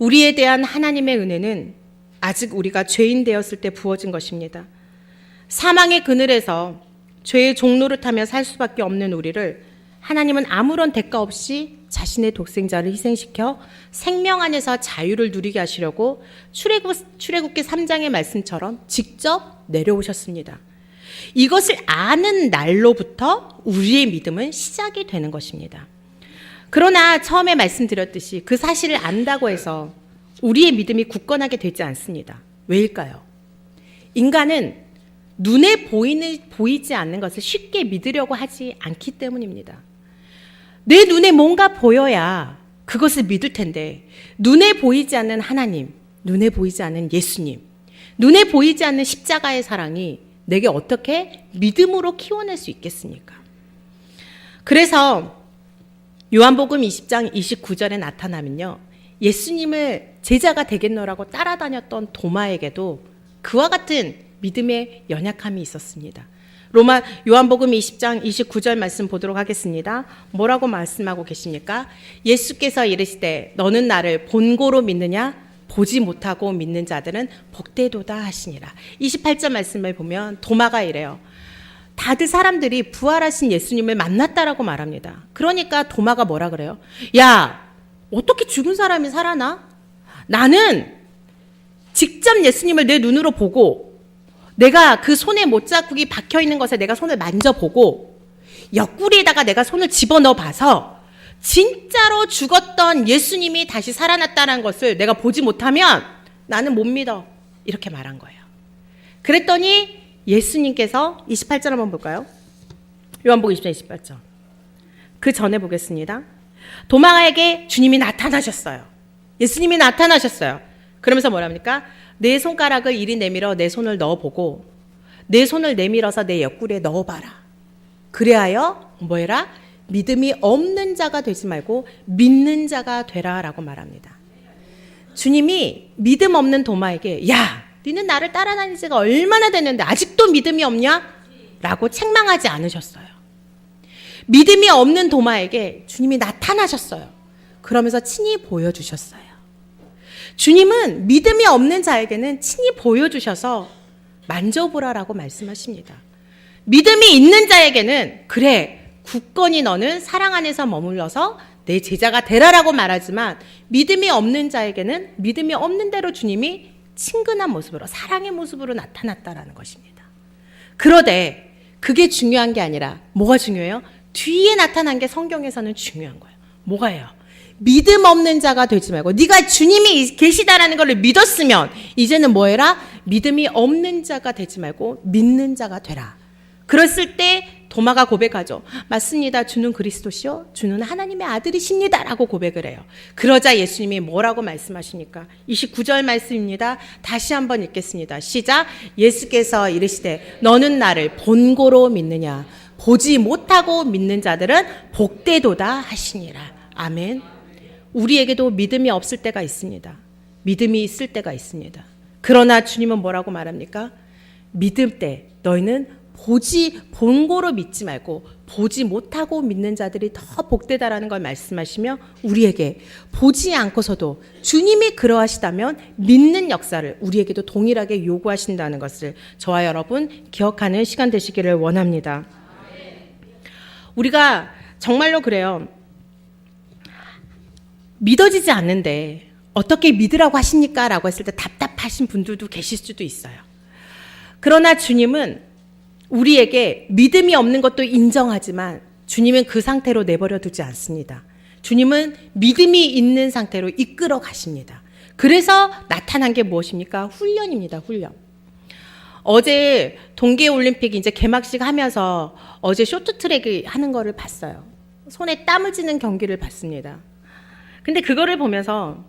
우리에 대한 하나님의 은혜는 아직 우리가 죄인 되었을 때 부어진 것입니다. 사망의 그늘에서 죄의 종노릇하며 살 수밖에 없는 우리를 하나님은 아무런 대가 없이 자신의 독생자를 희생시켜 생명 안에서 자유를 누리게 하시려고 출애굽기 3장의 말씀처럼 직접 내려오셨습니다. 이것을 아는 날로부터 우리의 믿음은 시작이 되는 것입니다. 그러나 처음에 말씀드렸듯이 그 사실을 안다고 해서 우리의 믿음이 굳건하게 되지 않습니다. 왜일까요? 인간은 눈에 보이지 않는 것을 쉽게 믿으려고 하지 않기 때문입니다. 내 눈에 뭔가 보여야 그것을 믿을 텐데 눈에 보이지 않는 하나님, 눈에 보이지 않는 예수님, 눈에 보이지 않는 십자가의 사랑이 내게 어떻게 믿음으로 키워낼 수 있겠습니까? 그래서 요한복음 20장 29절에 나타나면요, 예수님을 제자가 되겠노라고 따라다녔던 도마에게도 그와 같은 믿음의 연약함이 있었습니다. 요한복음 20장 29절 말씀 보도록 하겠습니다. 뭐라고 말씀하고 계십니까? 예수께서 이르시되 너는 나를 본고로 믿느냐? 보지 못하고 믿는 자들은 복되도다 하시니라. 28절 말씀을 보면 도마가 이래요. 다들 사람들이 부활하신 예수님을 만났다라고 말합니다. 그러니까 도마가 뭐라 그래요? 야, 어떻게 죽은 사람이 살아나? 나는 직접 예수님을 내 눈으로 보고 내가 그 손에 못자국이 박혀있는 것에 내가 손을 만져보고 옆구리에다가 내가 손을 집어넣어 봐서 진짜로 죽었던 예수님이 다시 살아났다는 것을 내가 보지 못하면 나는 못 믿어. 이렇게 말한 거예요. 그랬더니 예수님께서 28절 한번 볼까요? 요한복음 20장 28절. 그 전에 보겠습니다. 도마에게 주님이 나타나셨어요. 예수님이 나타나셨어요. 그러면서 뭐랍니까? 내 손가락을 이리 내밀어 내 손을 넣어보고 내 손을 내밀어서 내 옆구리에 넣어봐라. 그래하여 뭐해라? 믿음이 없는 자가 되지 말고 믿는 자가 되라 라고 말합니다. 주님이 믿음 없는 도마에게 야, 너는 나를 따라다닌 지가 얼마나 됐는데 아직도 믿음이 없냐? 라고 책망하지 않으셨어요. 믿음이 없는 도마에게 주님이 나타나셨어요. 그러면서 친히 보여주셨어요. 주님은 믿음이 없는 자에게는 친히 보여주셔서 만져보라라고 말씀하십니다. 믿음이 있는 자에게는 그래, 굳건히 너는 사랑 안에서 머물러서 내 제자가 되라라고 말하지만 믿음이 없는 자에게는 믿음이 없는 대로 주님이 친근한 모습으로 사랑의 모습으로 나타났다라는 것입니다. 그런데 그게 중요한 게 아니라 뭐가 중요해요? 뒤에 나타난 게 성경에서는 중요한 거예요. 뭐가요? 믿음 없는 자가 되지 말고 네가 주님이 계시다라는 걸 믿었으면 이제는 뭐해라? 믿음이 없는 자가 되지 말고 믿는 자가 되라. 그랬을 때 도마가 고백하죠. 맞습니다. 주는 그리스도시요 주는 하나님의 아들이십니다 라고 고백을 해요. 그러자 예수님이 뭐라고 말씀하십니까? 29절 말씀입니다. 다시 한번 읽겠습니다. 시작. 예수께서 이르시되 너는 나를 본고로 믿느냐? 보지 못하고 믿는 자들은 복되도다 하시니라. 아멘. 우리에게도 믿음이 없을 때가 있습니다. 믿음이 있을 때가 있습니다. 그러나 주님은 뭐라고 말합니까? 믿을 때 너희는 본고로 믿지 말고 보지 못하고 믿는 자들이 더 복되다라는 걸 말씀하시며 우리에게 보지 않고서도 주님이 그러하시다면 믿는 역사를 우리에게도 동일하게 요구하신다는 것을 저와 여러분 기억하는 시간 되시기를 원합니다. 우리가 정말로 그래요. 믿어지지 않는데 어떻게 믿으라고 하십니까? 라고 했을 때 답답하신 분들도 계실 수도 있어요. 그러나 주님은 우리에게 믿음이 없는 것도 인정하지만 주님은 그 상태로 내버려 두지 않습니다. 주님은 믿음이 있는 상태로 이끌어 가십니다. 그래서 나타난 게 무엇입니까? 훈련입니다. 훈련. 어제 동계올림픽 이제 개막식 하면서 어제 쇼트트랙 하는 거를 봤어요. 손에 땀을 쥐는 경기를 봤습니다. 근데 그거를 보면서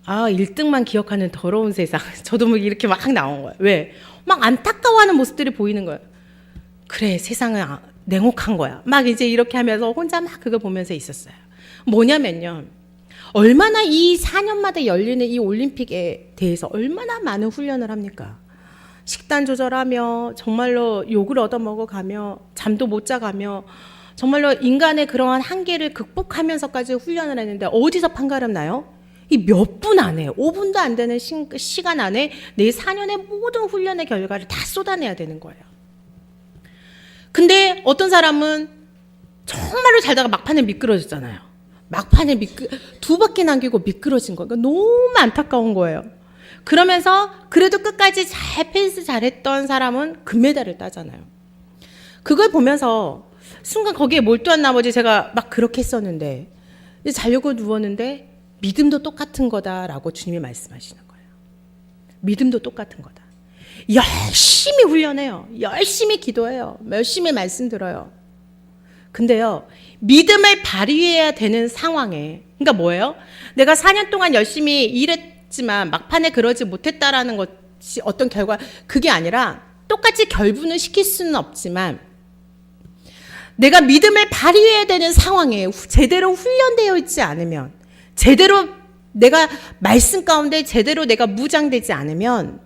1등만 기억하는 더러운 세상. 저도 뭐 이렇게 막 나온 거예요. 왜? 막 안타까워하는 모습들이 보이는 거예요. 그래, 세상은 냉혹한 거야. 막 이제 이렇게 하면서 혼자 막 그거 보면서 있었어요. 뭐냐면요. 얼마나 이 4년마다 열리는 이 올림픽에 대해서 얼마나 많은 훈련을 합니까? 식단 조절하며 정말로 욕을 얻어먹어가며 잠도 못 자가며 정말로 인간의 그러한 한계를 극복하면서까지 훈련을 했는데 어디서 판가름 나요? 이 몇 분 안에 5분도 안 되는 시간 안에 내 4년의 모든 훈련의 결과를 다 쏟아내야 되는 거예요. 근데 어떤 사람은 정말로 잘다가 막판에 미끄러졌잖아요. 막판에 두 바퀴 남기고 미끄러진 거예요. 그러니까 너무 안타까운 거예요. 그러면서 그래도 끝까지 잘 페이스 잘했던 사람은 금메달을 따잖아요. 그걸 보면서 순간 거기에 몰두한 나머지 제가 막 그렇게 했었는데 자려고 누웠는데 믿음도 똑같은 거다라고 주님이 말씀하시는 거예요. 믿음도 똑같은 거다. 열심히 훈련해요. 열심히 기도해요. 열심히 말씀 들어요. 근데요, 믿음을 발휘해야 되는 상황에, 그러니까 뭐예요? 내가 4년 동안 열심히 일했지만 막판에 그러지 못했다라는 것이 어떤 결과, 그게 아니라 똑같이 결부는 시킬 수는 없지만 내가 믿음을 발휘해야 되는 상황에 제대로 훈련되어 있지 않으면, 제대로 내가 말씀 가운데 제대로 내가 무장되지 않으면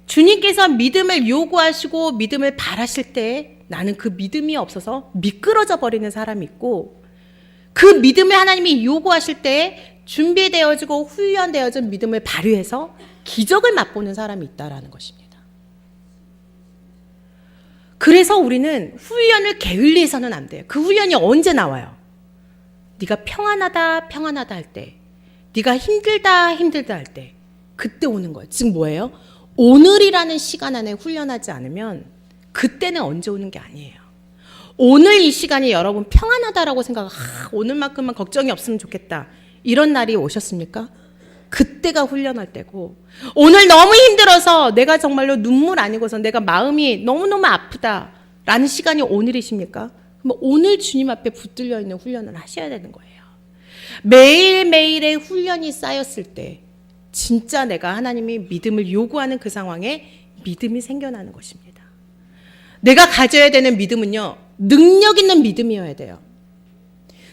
주님께서 믿음을 요구하시고 믿음을 바라실 때 나는 그 믿음이 없어서 미끄러져 버리는 사람이 있고, 그 믿음을 하나님이 요구하실 때 준비되어지고 훈련되어진 믿음을 발휘해서 기적을 맛보는 사람이 있다라는 것입니다. 그래서 우리는 훈련을 게을리해서는 안 돼요. 그 훈련이 언제 나와요? 네가 평안하다 할 때, 네가 힘들다 할 때, 그때 오는 거예요. 즉 뭐예요? 오늘이라는 시간 안에 훈련하지 않으면 그때는 언제 오는 게 아니에요. 오늘 이 시간이 여러분 평안하다라고 생각하고 오늘만큼만 걱정이 없으면 좋겠다, 이런 날이 오셨습니까? 그때가 훈련할 때고, 오늘 너무 힘들어서 내가 정말로 눈물 아니고서 내가 마음이 너무너무 아프다라는 시간이 오늘이십니까? 그럼 오늘 주님 앞에 붙들려 있는 훈련을 하셔야 되는 거예요. 매일매일의 훈련이 쌓였을 때 진짜 내가 하나님이 믿음을 요구하는 그 상황에 믿음이 생겨나는 것입니다. 내가 가져야 되는 믿음은요, 능력 있는 믿음이어야 돼요.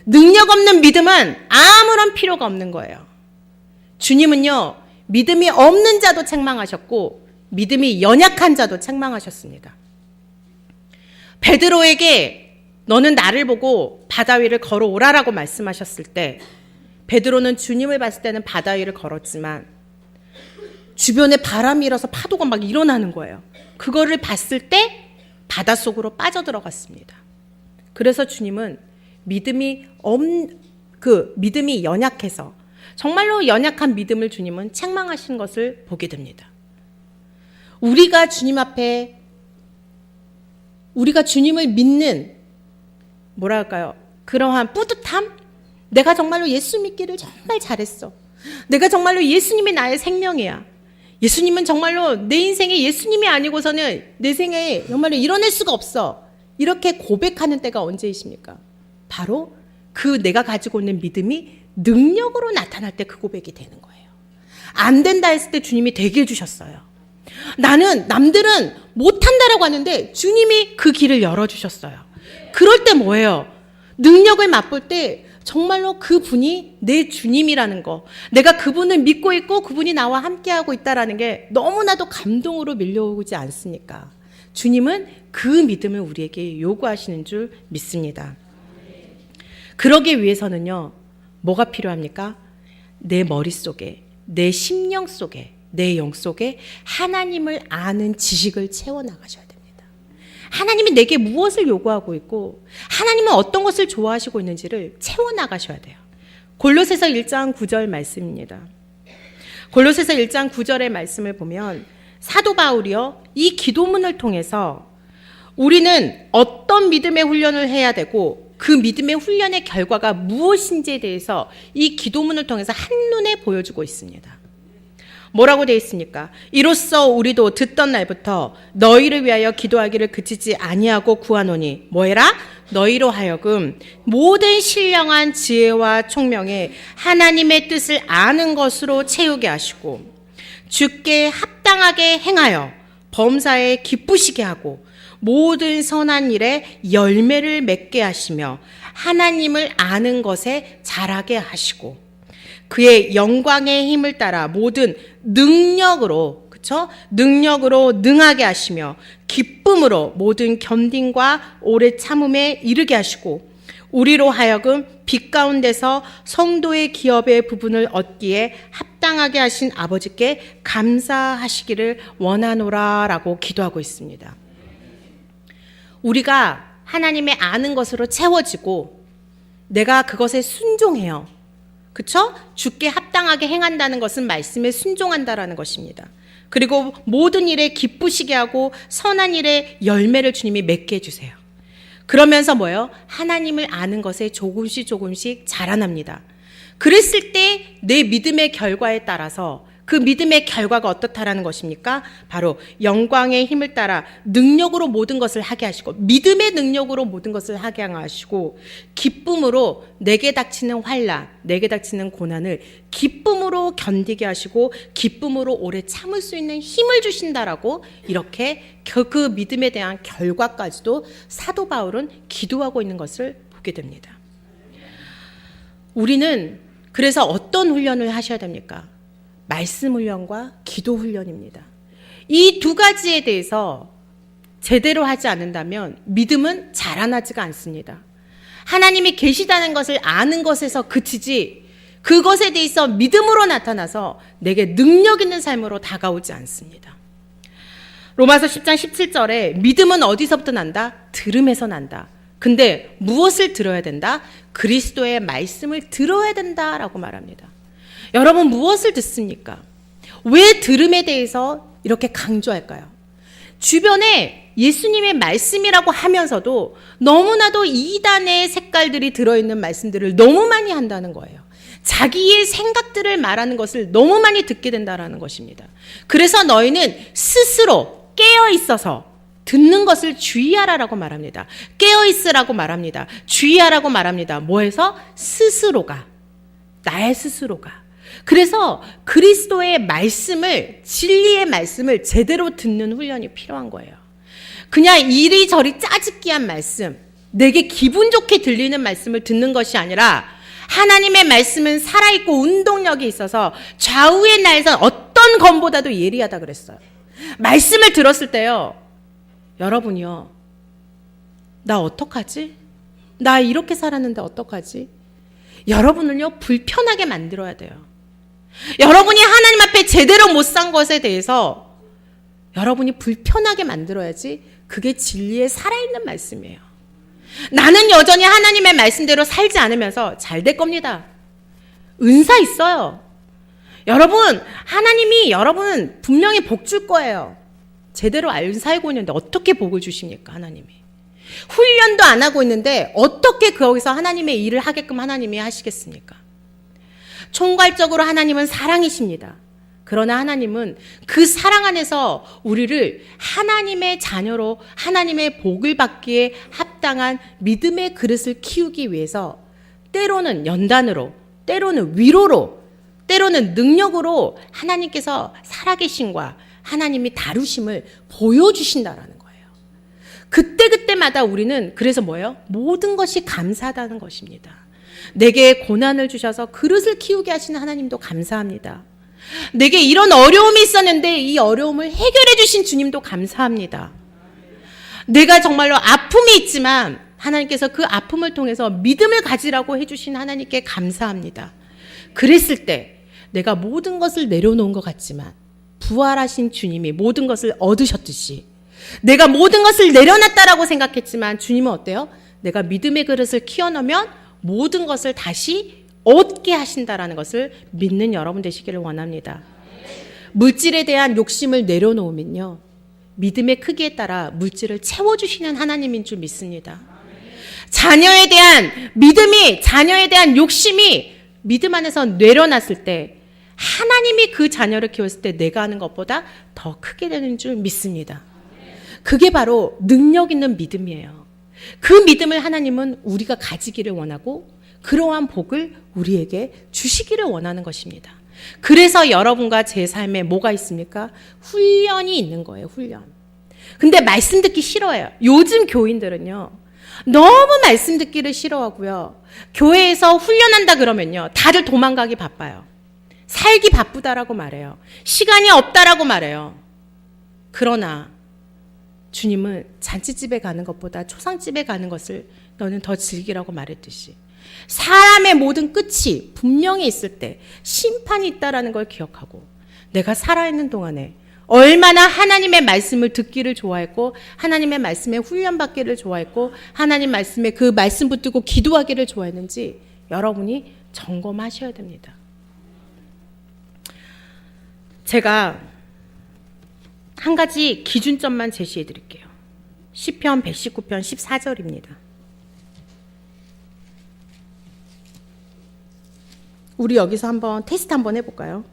능력 없는 믿음은 아무런 필요가 없는 거예요. 주님은요, 믿음이 없는 자도 책망하셨고 믿음이 연약한 자도 책망하셨습니다. 베드로에게 너는 나를 보고 바다 위를 걸어오라라고 말씀하셨을 때 베드로는 주님을 봤을 때는 바다 위를 걸었지만 주변에 바람이 일어서 파도가 막 일어나는 거예요. 그거를 봤을 때 바닷속으로 빠져들어갔습니다. 그래서 주님은 믿음이 연약해서, 정말로 연약한 믿음을 주님은 책망하시는 것을 보게 됩니다. 우리가 주님 앞에, 우리가 주님을 믿는 그러한 뿌듯함? 내가 정말로 예수 믿기를 정말 잘했어. 내가 정말로 예수님이 나의 생명이야. 예수님은 정말로 내 인생에 예수님이 아니고서는 내 생에 정말로 일어날 수가 없어. 이렇게 고백하는 때가 언제이십니까? 바로 그 내가 가지고 있는 믿음이 능력으로 나타날 때 그 고백이 되는 거예요. 안 된다 했을 때 주님이 되게 해주셨어요. 남들은 못한다라고 하는데 주님이 그 길을 열어주셨어요. 그럴 때 뭐예요? 능력을 맛볼 때 정말로 그분이 내 주님이라는 거, 내가 그분을 믿고 있고 그분이 나와 함께하고 있다라는 게 너무나도 감동으로 밀려오지 않습니까? 주님은 그 믿음을 우리에게 요구하시는 줄 믿습니다. 그러기 위해서는요, 뭐가 필요합니까? 내 머릿속에, 내 심령 속에, 내 영 속에 하나님을 아는 지식을 채워나가셔야 됩니다. 하나님이 내게 무엇을 요구하고 있고 하나님은 어떤 것을 좋아하시고 있는지를 채워나가셔야 돼요. 골로새서 1장 9절 말씀입니다. 골로새서 1장 9절의 말씀을 보면 사도 바울이요, 이 기도문을 통해서 우리는 어떤 믿음의 훈련을 해야 되고 그 믿음의 훈련의 결과가 무엇인지에 대해서 이 기도문을 통해서 한눈에 보여주고 있습니다. 뭐라고 되어 있습니까? 이로써 우리도 듣던 날부터 너희를 위하여 기도하기를 그치지 아니하고 구하노니 뭐해라? 너희로 하여금 모든 신령한 지혜와 총명에 하나님의 뜻을 아는 것으로 채우게 하시고 주께 합당하게 행하여 범사에 기쁘시게 하고 모든 선한 일에 열매를 맺게 하시며 하나님을 아는 것에 자라게 하시고 그의 영광의 힘을 따라 모든 능력으로, 능력으로 능하게 하시며 기쁨으로 모든 견딘과 오래 참음에 이르게 하시고 우리로 하여금 빛 가운데서 성도의 기업의 부분을 얻기에 합당하게 하신 아버지께 감사하시기를 원하노라라고 기도하고 있습니다. 우리가 하나님의 아는 것으로 채워지고 내가 그것에 순종해요. 그쵸? 주께 합당하게 행한다는 것은 말씀에 순종한다라는 것입니다. 그리고 모든 일에 기쁘시게 하고 선한 일에 열매를 주님이 맺게 해주세요. 그러면서 뭐예요? 하나님을 아는 것에 조금씩 자라납니다. 그랬을 때 내 믿음의 결과에 따라서 그 믿음의 결과가 어떻다라는 것입니까? 바로 영광의 힘을 따라 능력으로 모든 것을 하게 하시고 믿음의 능력으로 모든 것을 하게 하시고 기쁨으로 내게 닥치는 환난, 내게 닥치는 고난을 기쁨으로 견디게 하시고 기쁨으로 오래 참을 수 있는 힘을 주신다라고 이렇게 그 믿음에 대한 결과까지도 사도 바울은 기도하고 있는 것을 보게 됩니다. 우리는 그래서 어떤 훈련을 하셔야 됩니까? 말씀 훈련과 기도 훈련입니다. 이 두 가지에 대해서 제대로 하지 않는다면 믿음은 자라나지가 않습니다. 하나님이 계시다는 것을 아는 것에서 그치지 그것에 대해서 믿음으로 나타나서 내게 능력 있는 삶으로 다가오지 않습니다. 로마서 10장 17절에 믿음은 어디서부터 난다? 들음에서 난다. 근데 무엇을 들어야 된다? 그리스도의 말씀을 들어야 된다라고 말합니다. 여러분 무엇을 듣습니까? 왜 들음에 대해서 이렇게 강조할까요? 주변에 예수님의 말씀이라고 하면서도 너무나도 이단의 색깔들이 들어있는 말씀들을 너무 많이 한다는 거예요. 자기의 생각들을 말하는 것을 너무 많이 듣게 된다는 것입니다. 그래서 너희는 스스로 깨어 있어서 듣는 것을 주의하라라고 말합니다. 깨어 있으라고 말합니다. 주의하라고 말합니다. 뭐해서? 스스로가, 나의 스스로가. 그래서 그리스도의 말씀을, 진리의 말씀을 제대로 듣는 훈련이 필요한 거예요. 그냥 이리저리 짜깁기한 말씀, 내게 기분 좋게 들리는 말씀을 듣는 것이 아니라 하나님의 말씀은 살아있고 운동력이 있어서 좌우의 날선 어떤 검보다도 예리하다 그랬어요. 말씀을 들었을 때요, 여러분이요, 나 어떡하지? 나 이렇게 살았는데 어떡하지? 여러분을요, 불편하게 만들어야 돼요. 여러분이 하나님 앞에 제대로 못 산 것에 대해서 여러분이 불편하게 만들어야지 그게 진리의 살아있는 말씀이에요. 나는 여전히 하나님의 말씀대로 살지 않으면서 잘 될 겁니다. 은사 있어요. 여러분, 하나님이 여러분 분명히 복 줄 거예요. 제대로 안 살고 있는데 어떻게 복을 주십니까, 하나님이? 훈련도 안 하고 있는데 어떻게 거기서 하나님의 일을 하게끔 하나님이 하시겠습니까? 총괄적으로 하나님은 사랑이십니다. 그러나 하나님은 그 사랑 안에서 우리를 하나님의 자녀로 하나님의 복을 받기에 합당한 믿음의 그릇을 키우기 위해서 때로는 연단으로, 때로는 위로로, 때로는 능력으로 하나님께서 살아계심과 하나님이 다루심을 보여주신다라는 거예요. 그때그때마다 우리는 그래서 뭐예요? 모든 것이 감사하다는 것입니다. 내게 고난을 주셔서 그릇을 키우게 하시는 하나님도 감사합니다. 내게 이런 어려움이 있었는데 이 어려움을 해결해 주신 주님도 감사합니다. 내가 정말로 아픔이 있지만 하나님께서 그 아픔을 통해서 믿음을 가지라고 해주신 하나님께 감사합니다. 그랬을 때 내가 모든 것을 내려놓은 것 같지만 부활하신 주님이 모든 것을 얻으셨듯이 내가 모든 것을 내려놨다라고 생각했지만 주님은 어때요? 내가 믿음의 그릇을 키워놓으면 모든 것을 다시 얻게 하신다라는 것을 믿는 여러분 되시기를 원합니다. 물질에 대한 욕심을 내려놓으면요, 믿음의 크기에 따라 물질을 채워주시는 하나님인 줄 믿습니다. 자녀에 대한 믿음이, 자녀에 대한 욕심이 믿음 안에서 내려놨을 때 하나님이 그 자녀를 키웠을 때 내가 하는 것보다 더 크게 되는 줄 믿습니다. 그게 바로 능력 있는 믿음이에요. 그 믿음을 하나님은 우리가 가지기를 원하고 그러한 복을 우리에게 주시기를 원하는 것입니다. 그래서 여러분과 제 삶에 뭐가 있습니까? 훈련이 있는 거예요, 훈련. 근데 말씀 듣기 싫어해요. 요즘 교인들은요, 너무 말씀 듣기를 싫어하고요. 교회에서 훈련한다 그러면요, 다들 도망가기 바빠요. 살기 바쁘다라고 말해요. 시간이 없다라고 말해요. 그러나 주님은 잔치집에 가는 것보다 초상집에 가는 것을 너는 더 즐기라고 말했듯이 사람의 모든 끝이 분명히 있을 때 심판이 있다라는 걸 기억하고 내가 살아있는 동안에 얼마나 하나님의 말씀을 듣기를 좋아했고 하나님의 말씀에 훈련받기를 좋아했고 하나님 말씀에 그 말씀 붙들고 기도하기를 좋아했는지 여러분이 점검하셔야 됩니다. 제가 한 가지 기준점만 제시해 드릴게요. 시편 119편 14절입니다. 우리 여기서 한번 테스트 한번 해볼까요?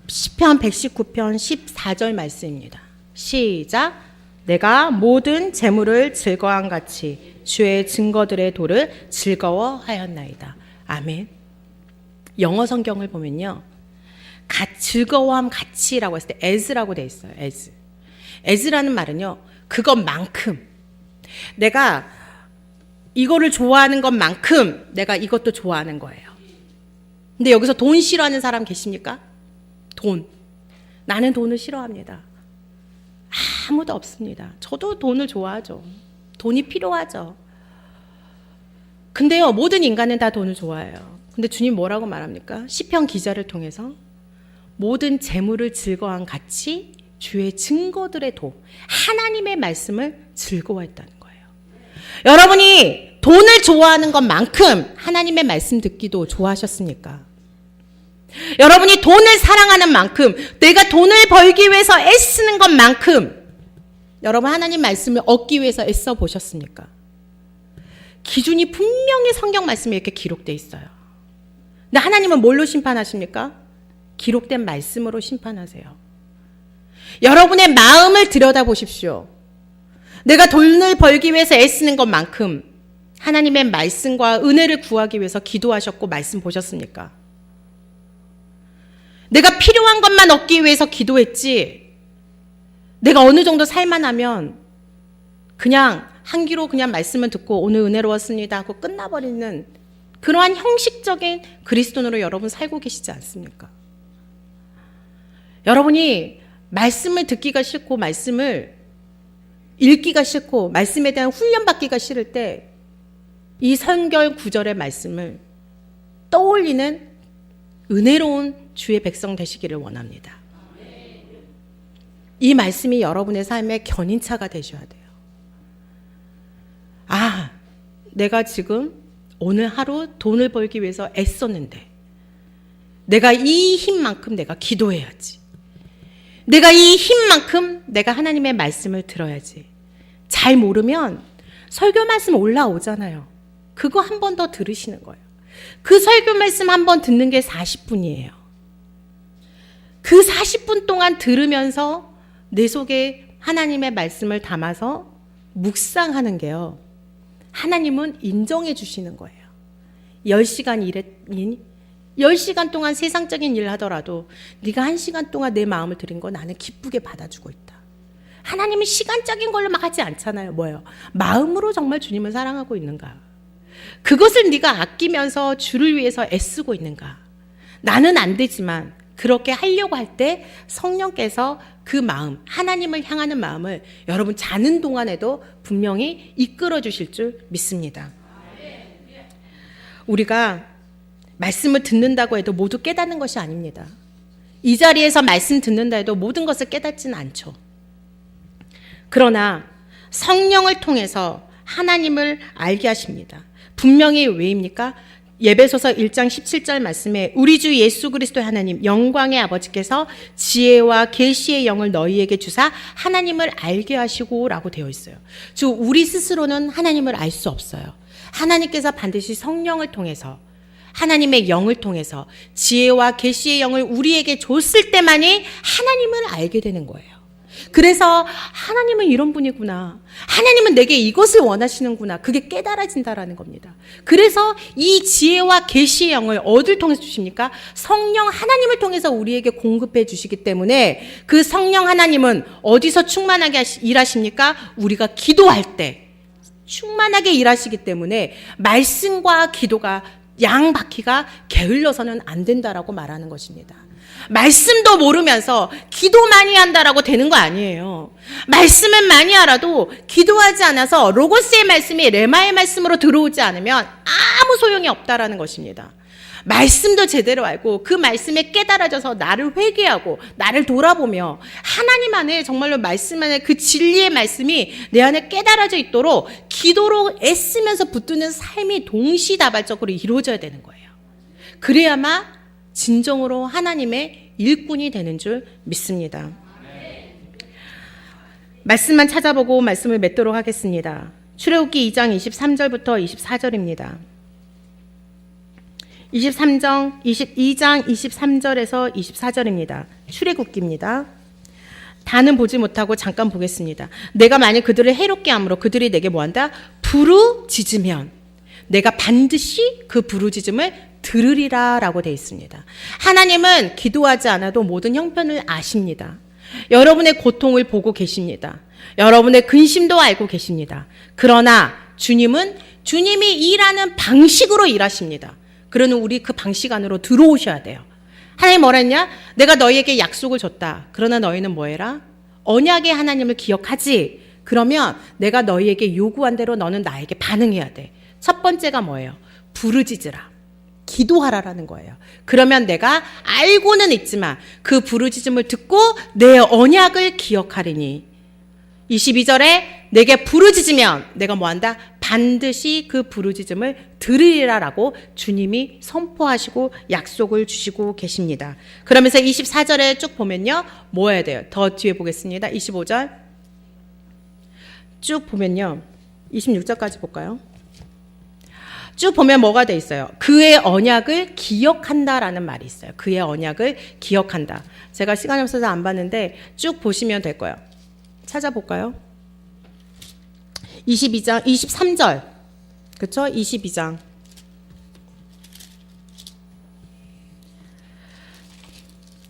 시편 119편 14절 말씀입니다. 시작. 내가 모든 재물을 즐거워한 같이 주의 증거들의 도를 즐거워하였나이다. 아멘. 영어 성경을 보면요, 즐거워함 같이라고 했을 때 as라고 돼 있어요. as라는 말은요, 그것만큼 내가 이거를 좋아하는 것만큼 내가 이것도 좋아하는 거예요. 근데 여기서 돈 싫어하는 사람 계십니까? 돈. 나는 돈을 싫어합니다. 아무도 없습니다. 저도 돈을 좋아하죠. 돈이 필요하죠. 근데요, 모든 인간은 다 돈을 좋아해요. 근데 주님 뭐라고 말합니까? 시편 기자를 통해서 모든 재물을 즐거워한 같이 주의 증거들의 도, 하나님의 말씀을 즐거워했다는 거예요. 여러분이 돈을 좋아하는 것만큼 하나님의 말씀 듣기도 좋아하셨습니까? 여러분이 돈을 사랑하는 만큼, 내가 돈을 벌기 위해서 애쓰는 것만큼 여러분 하나님 말씀을 얻기 위해서 애써 보셨습니까? 기준이 분명히 성경 말씀에 이렇게 기록되어 있어요. 근데 하나님은 뭘로 심판하십니까? 기록된 말씀으로 심판하세요. 여러분의 마음을 들여다보십시오. 내가 돈을 벌기 위해서 애쓰는 것만큼 하나님의 말씀과 은혜를 구하기 위해서 기도하셨고 말씀 보셨습니까? 내가 필요한 것만 얻기 위해서 기도했지, 내가 어느 정도 살만하면 그냥 한 귀로 그냥 말씀을 듣고 오늘 은혜로웠습니다 하고 끝나버리는 그러한 형식적인 그리스도인으로 여러분 살고 계시지 않습니까? 여러분이 말씀을 듣기가 싫고 말씀을 읽기가 싫고 말씀에 대한 훈련받기가 싫을 때 이 성경 구절의 말씀을 떠올리는 은혜로운 주의 백성 되시기를 원합니다. 이 말씀이 여러분의 삶의 견인차가 되셔야 돼요. 아, 내가 지금 오늘 하루 돈을 벌기 위해서 애썼는데 내가 이 힘만큼 내가 기도해야지. 내가 이 힘만큼 내가 하나님의 말씀을 들어야지. 잘 모르면 설교 말씀 올라오잖아요. 그거 한 번 더 들으시는 거예요. 그 설교 말씀 한 번 듣는 게 40분이에요. 그 40분 동안 들으면서 내 속에 하나님의 말씀을 담아서 묵상하는 게요, 하나님은 인정해 주시는 거예요. 10시간 일했니? 10시간 동안 세상적인 일을 하더라도 네가 1시간 동안 내 마음을 들인 거 나는 기쁘게 받아주고 있다. 하나님은 시간적인 걸로 막 하지 않잖아요. 뭐예요? 마음으로 정말 주님을 사랑하고 있는가? 그것을 네가 아끼면서 주를 위해서 애쓰고 있는가? 나는 안 되지만 그렇게 하려고 할 때 성령께서 그 마음, 하나님을 향하는 마음을 여러분 자는 동안에도 분명히 이끌어 주실 줄 믿습니다. 우리가 말씀을 듣는다고 해도 모두 깨닫는 것이 아닙니다. 이 자리에서 말씀 듣는다 해도 모든 것을 깨닫지는 않죠. 그러나 성령을 통해서 하나님을 알게 하십니다. 분명히 왜입니까? 예배소서 1장 17절 말씀에 우리 주 예수 그리스도의 하나님 영광의 아버지께서 지혜와 계시의 영을 너희에게 주사 하나님을 알게 하시고 라고 되어 있어요. 즉 우리 스스로는 하나님을 알 수 없어요. 하나님께서 반드시 성령을 통해서, 하나님의 영을 통해서 지혜와 계시의 영을 우리에게 줬을 때만이 하나님을 알게 되는 거예요. 그래서 하나님은 이런 분이구나, 하나님은 내게 이것을 원하시는구나, 그게 깨달아진다라는 겁니다. 그래서 이 지혜와 계시의 영을 어딜 통해서 주십니까? 성령 하나님을 통해서 우리에게 공급해 주시기 때문에 그 성령 하나님은 어디서 충만하게 일하십니까? 우리가 기도할 때 충만하게 일하시기 때문에 말씀과 기도가 양 바퀴가 게을러서는 안 된다라고 말하는 것입니다. 말씀도 모르면서 기도 많이 한다라고 되는 거 아니에요. 말씀은 많이 알아도 기도하지 않아서 로고스의 말씀이 레마의 말씀으로 들어오지 않으면 아무 소용이 없다라는 것입니다. 말씀도 제대로 알고 그 말씀에 깨달아져서 나를 회개하고 나를 돌아보며 하나님 안에 정말로 말씀 안에 그 진리의 말씀이 내 안에 깨달아져 있도록 기도로 애쓰면서 붙드는 삶이 동시다발적으로 이루어져야 되는 거예요. 그래야만 진정으로 하나님의 일꾼이 되는 줄 믿습니다. 말씀만 찾아보고 말씀을 맺도록 하겠습니다. 출애굽기 2장 23절부터 24절입니다. 22장 23절에서 24절입니다. 출애굽기입니다. 다는 보지 못하고 잠깐 보겠습니다. 내가 만일 그들을 해롭게 함으로 그들이 내게 뭐한다? 부르짖으면 내가 반드시 그 부르짖음을 들으리라 라고 되어 있습니다. 하나님은 기도하지 않아도 모든 형편을 아십니다. 여러분의 고통을 보고 계십니다. 여러분의 근심도 알고 계십니다. 그러나 주님은 주님이 일하는 방식으로 일하십니다. 그러는 우리 그 방식 안으로 들어오셔야 돼요. 하나님 뭐라 했냐? 내가 너희에게 약속을 줬다. 그러나 너희는 뭐 해라? 언약의 하나님을 기억하지. 그러면 내가 너희에게 요구한 대로 너는 나에게 반응해야 돼. 첫 번째가 뭐예요? 부르짖으라. 기도하라라는 거예요. 그러면 내가 알고는 있지만 그 부르짖음을 듣고 내 언약을 기억하리니 22절에 내게 부르짖으면 내가 뭐한다? 반드시 그 부르짖음을 들으리라라고 주님이 선포하시고 약속을 주시고 계십니다. 그러면서 24절에 쭉 보면요. 뭐 해야 돼요? 더 뒤에 보겠습니다. 25절 쭉 보면요. 26절까지 볼까요? 쭉 보면 뭐가 돼 있어요? 그의 언약을 기억한다라는 말이 있어요. 그의 언약을 기억한다. 제가 시간이 없어서 안 봤는데 쭉 보시면 될 거예요. 찾아볼까요? 22장, 23절. 그쵸? 22장.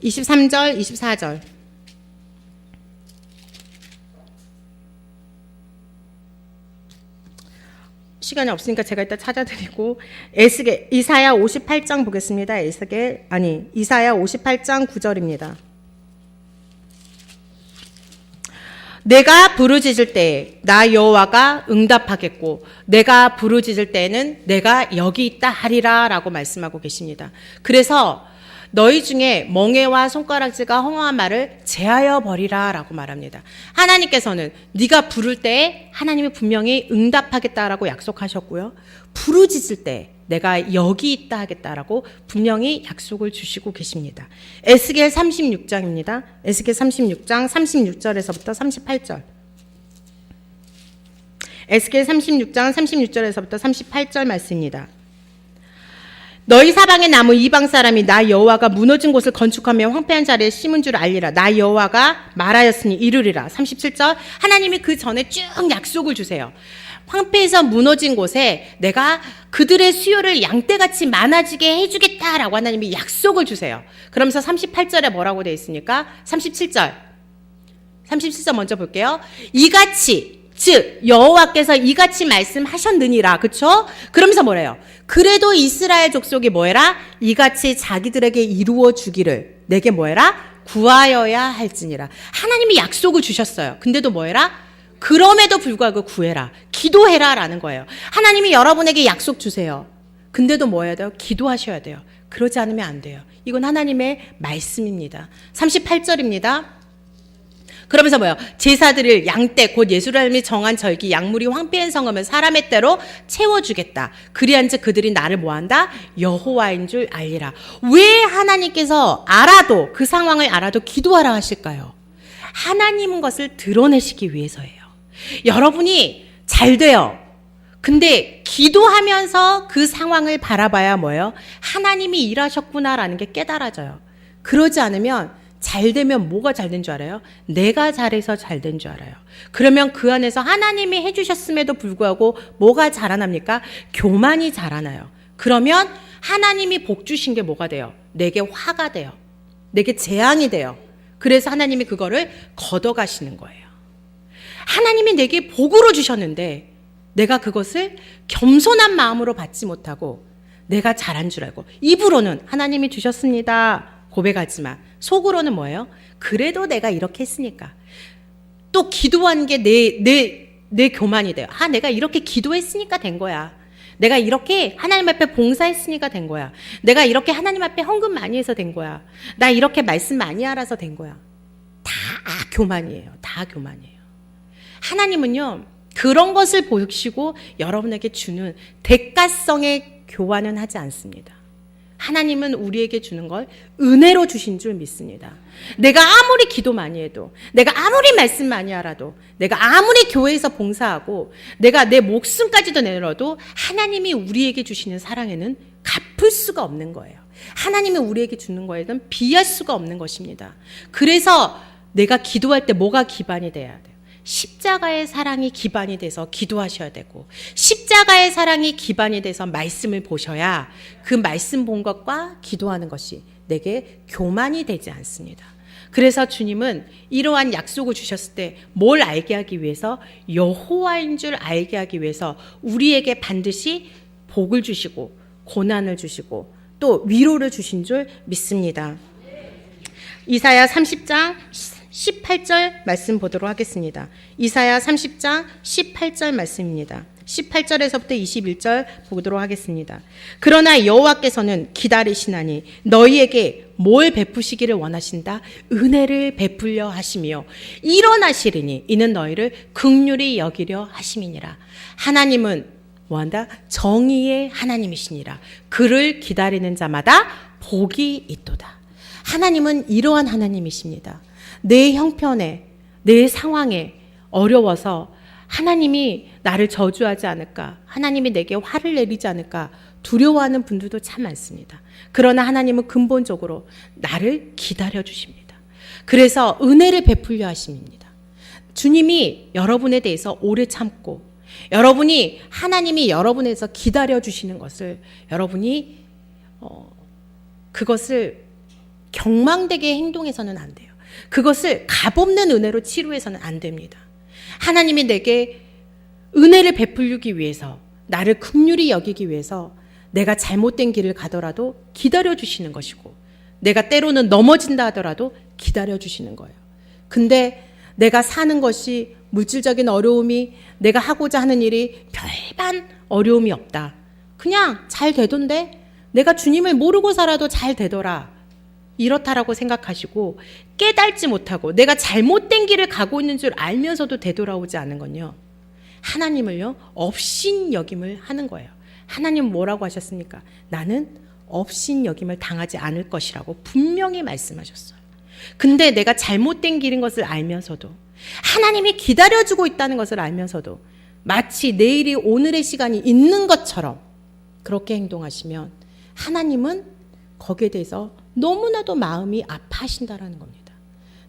(23절) (24절) 시간이 없으니까 제가 이따 찾아드리고 에스겔 이사야 58장 보겠습니다. 이사야 58장 9절입니다. 내가 부르짖을 때 나 여호와가 응답하겠고 내가 부르짖을 때에는 내가 여기 있다 하리라 라고 말씀하고 계십니다. 그래서 너희 중에 멍에와 손가락질과 허무한 말을 제하여 버리라 라고 말합니다. 하나님께서는 네가 부를 때에 하나님이 분명히 응답하겠다라고 약속하셨고요. 부르짖을 때 내가 여기 있다 하겠다라고 분명히 약속을 주시고 계십니다. 에스겔 36장입니다. 에스겔 36장 36절에서부터 38절. 에스겔 36장 36절에서부터 38절 말씀입니다. 너희 사방에 남은 이방 사람이 나 여호와가 무너진 곳을 건축하며 황폐한 자리에 심은 줄 알리라. 나 여호와가 말하였으니 이루리라. 37절 하나님이 그 전에 쭉 약속을 주세요. 황폐해서 무너진 곳에 내가 그들의 수요를 양떼같이 많아지게 해주겠다라고 하나님이 약속을 주세요. 그러면서 38절에 뭐라고 되어 있습니까? 37절 먼저 볼게요. 이같이 즉 여호와께서 이같이 말씀하셨느니라. 그렇죠? 그러면서 뭐래요? 그래도 이스라엘 족속이 뭐해라? 이같이 자기들에게 이루어 주기를 내게 뭐해라? 구하여야 할지니라. 하나님이 약속을 주셨어요. 근데도 뭐해라? 그럼에도 불구하고 구해라. 기도해라 라는 거예요. 하나님이 여러분에게 약속 주세요. 근데도 뭐 해야 돼요? 기도하셔야 돼요. 그러지 않으면 안 돼요. 이건 하나님의 말씀입니다. 38절입니다. 그러면서 뭐예요? 제사드릴 양떼 곧 예루살렘이 정한 절기 양물이 황폐한 성읍을 사람의 때로 채워주겠다. 그리한즉 그들이 나를 뭐한다? 여호와인 줄 알리라. 왜 하나님께서 알아도 그 상황을 알아도 기도하라 하실까요? 하나님은 것을 드러내시기 위해서예요. 여러분이 잘 돼요. 근데 기도하면서 그 상황을 바라봐야 뭐예요? 하나님이 일하셨구나라는 게 깨달아져요. 그러지 않으면 잘 되면 뭐가 잘 된 줄 알아요? 내가 잘해서 잘 된 줄 알아요. 그러면 그 안에서 하나님이 해주셨음에도 불구하고 뭐가 자라납니까? 교만이 자라나요. 그러면 하나님이 복 주신 게 뭐가 돼요? 내게 화가 돼요. 내게 재앙이 돼요. 그래서 하나님이 그거를 걷어가시는 거예요. 하나님이 내게 복으로 주셨는데 내가 그것을 겸손한 마음으로 받지 못하고 내가 잘한 줄 알고 입으로는 하나님이 주셨습니다 고백하지만 속으로는 뭐예요? 그래도 내가 이렇게 했으니까. 또 기도한 게 내 교만이 돼요. 내가 이렇게 기도했으니까 된 거야. 내가 이렇게 하나님 앞에 봉사했으니까 된 거야. 내가 이렇게 하나님 앞에 헌금 많이 해서 된 거야. 나 이렇게 말씀 많이 알아서 된 거야. 다 교만이에요. 다 교만이에요. 하나님은요, 그런 것을 보시고 여러분에게 주는 대가성의 교환은 하지 않습니다. 하나님은 우리에게 주는 걸 은혜로 주신 줄 믿습니다. 내가 아무리 기도 많이 해도, 내가 아무리 말씀 많이 알아도, 내가 아무리 교회에서 봉사하고, 내가 내 목숨까지도 내놓아도 하나님이 우리에게 주시는 사랑에는 갚을 수가 없는 거예요. 하나님이 우리에게 주는 거에는 비할 수가 없는 것입니다. 그래서 내가 기도할 때 뭐가 기반이 돼야 돼요? 십자가의 사랑이 기반이 돼서 기도하셔야 되고, 십자가의 사랑이 기반이 돼서 말씀을 보셔야 그 말씀 본 것과 기도하는 것이 내게 교만이 되지 않습니다. 그래서 주님은 이러한 약속을 주셨을 때 뭘 알게 하기 위해서, 여호와인 줄 알게 하기 위해서 우리에게 반드시 복을 주시고 고난을 주시고 또 위로를 주신 줄 믿습니다. 이사야 30장 18절 말씀 보도록 하겠습니다. 이사야 30장 18절 말씀입니다. 18절에서부터 21절 보도록 하겠습니다. 그러나 여호와께서는 기다리시나니 너희에게 뭘 베푸시기를 원하신다? 은혜를 베풀려 하시며 일어나시리니 이는 너희를 긍휼히 여기려 하심이니라. 하나님은 뭐한다? 정의의 하나님이시니라. 그를 기다리는 자마다 복이 있도다. 하나님은 이러한 하나님이십니다. 내 형편에, 내 상황에 어려워서 하나님이 나를 저주하지 않을까, 하나님이 내게 화를 내리지 않을까 두려워하는 분들도 참 많습니다. 그러나 하나님은 근본적으로 나를 기다려 주십니다. 그래서 은혜를 베풀려 하십니다. 주님이 여러분에 대해서 오래 참고, 여러분이 하나님이 여러분에서 기다려 주시는 것을 여러분이 그것을 경망되게 행동해서는 안 돼요. 그것을 값없는 은혜로 치루해서는 안 됩니다. 하나님이 내게 은혜를 베풀기 위해서, 나를 긍휼히 여기기 위해서 내가 잘못된 길을 가더라도 기다려 주시는 것이고, 내가 때로는 넘어진다 하더라도 기다려 주시는 거예요. 근데 내가 사는 것이, 물질적인 어려움이, 내가 하고자 하는 일이 별반 어려움이 없다, 그냥 잘 되던데, 내가 주님을 모르고 살아도 잘 되더라, 이렇다라고 생각하시고 깨닫지 못하고 내가 잘못된 길을 가고 있는 줄 알면서도 되돌아오지 않은 건요, 하나님을요 업신여김을 하는 거예요. 하나님 뭐라고 하셨습니까? 나는 업신여김을 당하지 않을 것이라고 분명히 말씀하셨어요. 근데 내가 잘못된 길인 것을 알면서도, 하나님이 기다려주고 있다는 것을 알면서도 마치 내일이 오늘의 시간이 있는 것처럼 그렇게 행동하시면 하나님은 거기에 대해서 너무나도 마음이 아파하신다라는 겁니다.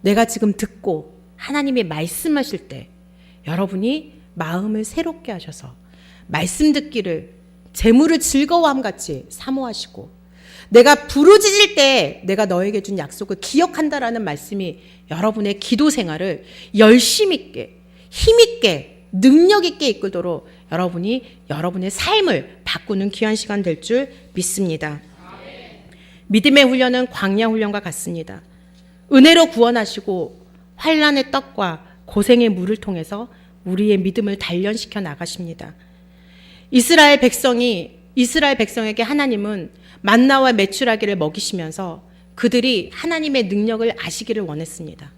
내가 지금 듣고 하나님이 말씀하실 때 여러분이 마음을 새롭게 하셔서 말씀 듣기를 재물을 즐거워함 같이 사모하시고, 내가 부르짖을 때 내가 너에게 준 약속을 기억한다라는 말씀이 여러분의 기도 생활을 열심 있게, 힘 있게, 능력 있게 이끌도록 여러분이 여러분의 삶을 바꾸는 귀한 시간 될 줄 믿습니다. 믿음의 훈련은 광야 훈련과 같습니다. 은혜로 구원하시고 환난의 떡과 고생의 물을 통해서 우리의 믿음을 단련시켜 나가십니다. 이스라엘 백성에게 하나님은 만나와 메추라기를 먹이시면서 그들이 하나님의 능력을 아시기를 원했습니다.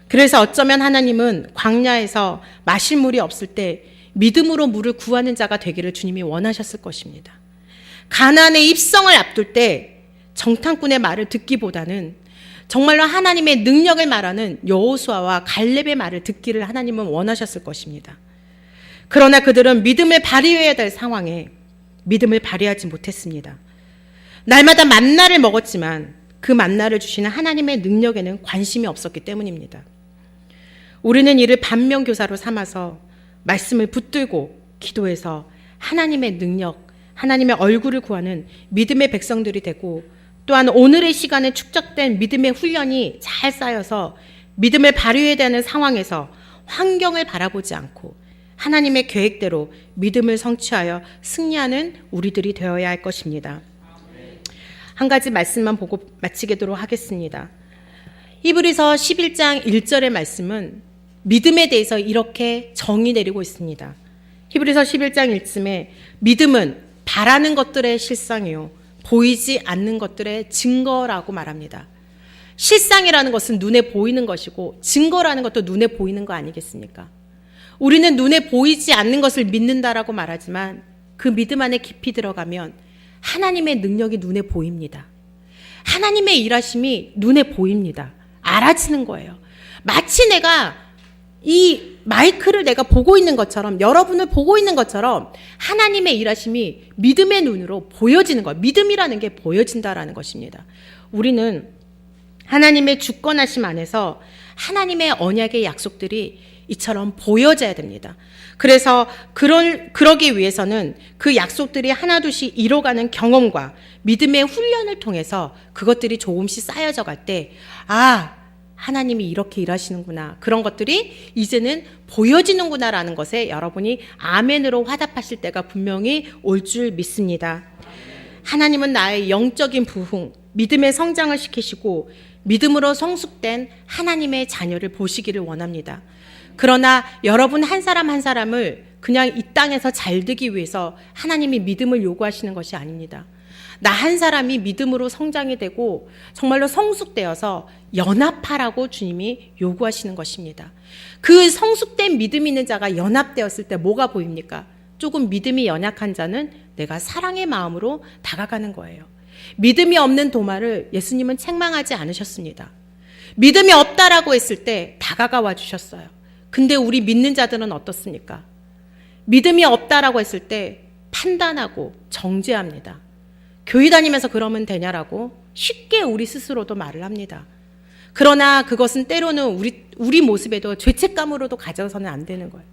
그래서 어쩌면 하나님은 광야에서 마실 물이 없을 때 믿음으로 물을 구하는 자가 되기를 주님이 원하셨을 것입니다. 가나안의 입성을 앞둘 때 정탐꾼의 말을 듣기보다는 정말로 하나님의 능력을 말하는 여호수아와 갈렙의 말을 듣기를 하나님은 원하셨을 것입니다. 그러나 그들은 믿음을 발휘해야 될 상황에 믿음을 발휘하지 못했습니다. 날마다 만나를 먹었지만 그 만나를 주시는 하나님의 능력에는 관심이 없었기 때문입니다. 우리는 이를 반면교사로 삼아서 말씀을 붙들고 기도해서 하나님의 능력, 하나님의 얼굴을 구하는 믿음의 백성들이 되고, 또한 오늘의 시간에 축적된 믿음의 훈련이 잘 쌓여서 믿음을 발휘해야 되는 상황에서 환경을 바라보지 않고 하나님의 계획대로 믿음을 성취하여 승리하는 우리들이 되어야 할 것입니다. 한 가지 말씀만 보고 마치도록 하겠습니다. 히브리서 11장 1절의 말씀은 믿음에 대해서 이렇게 정의 내리고 있습니다. 히브리서 11장 1쯤에 믿음은 바라는 것들의 실상이요 보이지 않는 것들의 증거라고 말합니다. 실상이라는 것은 눈에 보이는 것이고 증거라는 것도 눈에 보이는 거 아니겠습니까? 우리는 눈에 보이지 않는 것을 믿는다라고 말하지만 그 믿음 안에 깊이 들어가면 하나님의 능력이 눈에 보입니다. 하나님의 일하심이 눈에 보입니다. 알아지는 거예요. 마치 내가 이 마이크를 내가 보고 있는 것처럼, 여러분을 보고 있는 것처럼 하나님의 일하심이 믿음의 눈으로 보여지는 거예요. 믿음이라는 게 보여진다라는 것입니다. 우리는 하나님의 주권하심 안에서 하나님의 언약의 약속들이 이처럼 보여져야 됩니다. 그래서 그러기 위해서는 그 약속들이 하나둘씩 이뤄가는 경험과 믿음의 훈련을 통해서 그것들이 조금씩 쌓여져 갈 때, 하나님이 이렇게 일하시는구나. 그런 것들이 이제는 보여지는구나라는 것에 여러분이 아멘으로 화답하실 때가 분명히 올 줄 믿습니다. 하나님은 나의 영적인 부흥, 믿음의 성장을 시키시고 믿음으로 성숙된 하나님의 자녀를 보시기를 원합니다. 그러나 여러분 한 사람 한 사람을 그냥 이 땅에서 잘 되기 위해서 하나님이 믿음을 요구하시는 것이 아닙니다. 나 한 사람이 믿음으로 성장이 되고 정말로 성숙되어서 연합하라고 주님이 요구하시는 것입니다. 그 성숙된 믿음 있는 자가 연합되었을 때 뭐가 보입니까? 조금 믿음이 연약한 자는 내가 사랑의 마음으로 다가가는 거예요. 믿음이 없는 도마를 예수님은 책망하지 않으셨습니다. 믿음이 없다라고 했을 때 다가가 와 주셨어요. 근데 우리 믿는 자들은 어떻습니까? 믿음이 없다라고 했을 때 판단하고 정죄합니다. 교회 다니면서 그러면 되냐라고 쉽게 우리 스스로도 말을 합니다. 그러나 그것은 때로는 우리 모습에도 죄책감으로도 가져서는 안 되는 거예요.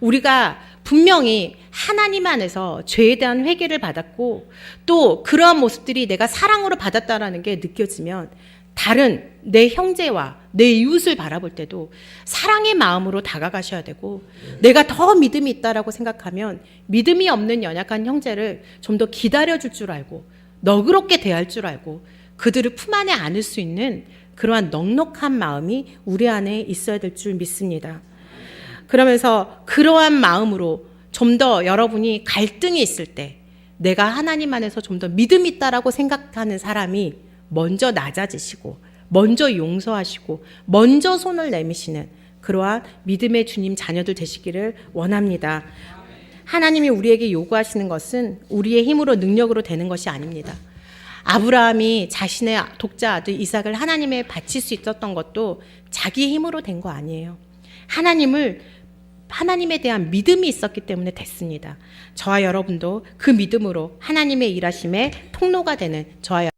우리가 분명히 하나님 안에서 죄에 대한 회개를 받았고 또 그러한 모습들이 내가 사랑으로 받았다라는 게 느껴지면 다른 내 형제와 내 이웃을 바라볼 때도 사랑의 마음으로 다가가셔야 되고 내가 더 믿음이 있다라고 생각하면 믿음이 없는 연약한 형제를 좀 더 기다려줄 줄 알고 너그럽게 대할 줄 알고 그들을 품 안에 안을 수 있는 그러한 넉넉한 마음이 우리 안에 있어야 될 줄 믿습니다. 그러면서 그러한 마음으로 좀 더 여러분이 갈등이 있을 때 내가 하나님 안에서 좀 더 믿음이 있다라고 생각하는 사람이 먼저 낮아지시고 먼저 용서하시고 먼저 손을 내미시는 그러한 믿음의 주님 자녀들 되시기를 원합니다. 하나님이 우리에게 요구하시는 것은 우리의 힘으로 능력으로 되는 것이 아닙니다. 아브라함이 자신의 독자 아들 이삭을 하나님에 바칠 수 있었던 것도 자기 힘으로 된 거 아니에요. 하나님에 대한 믿음이 있었기 때문에 됐습니다. 저와 여러분도 그 믿음으로 하나님의 일하심의 통로가 되는 저와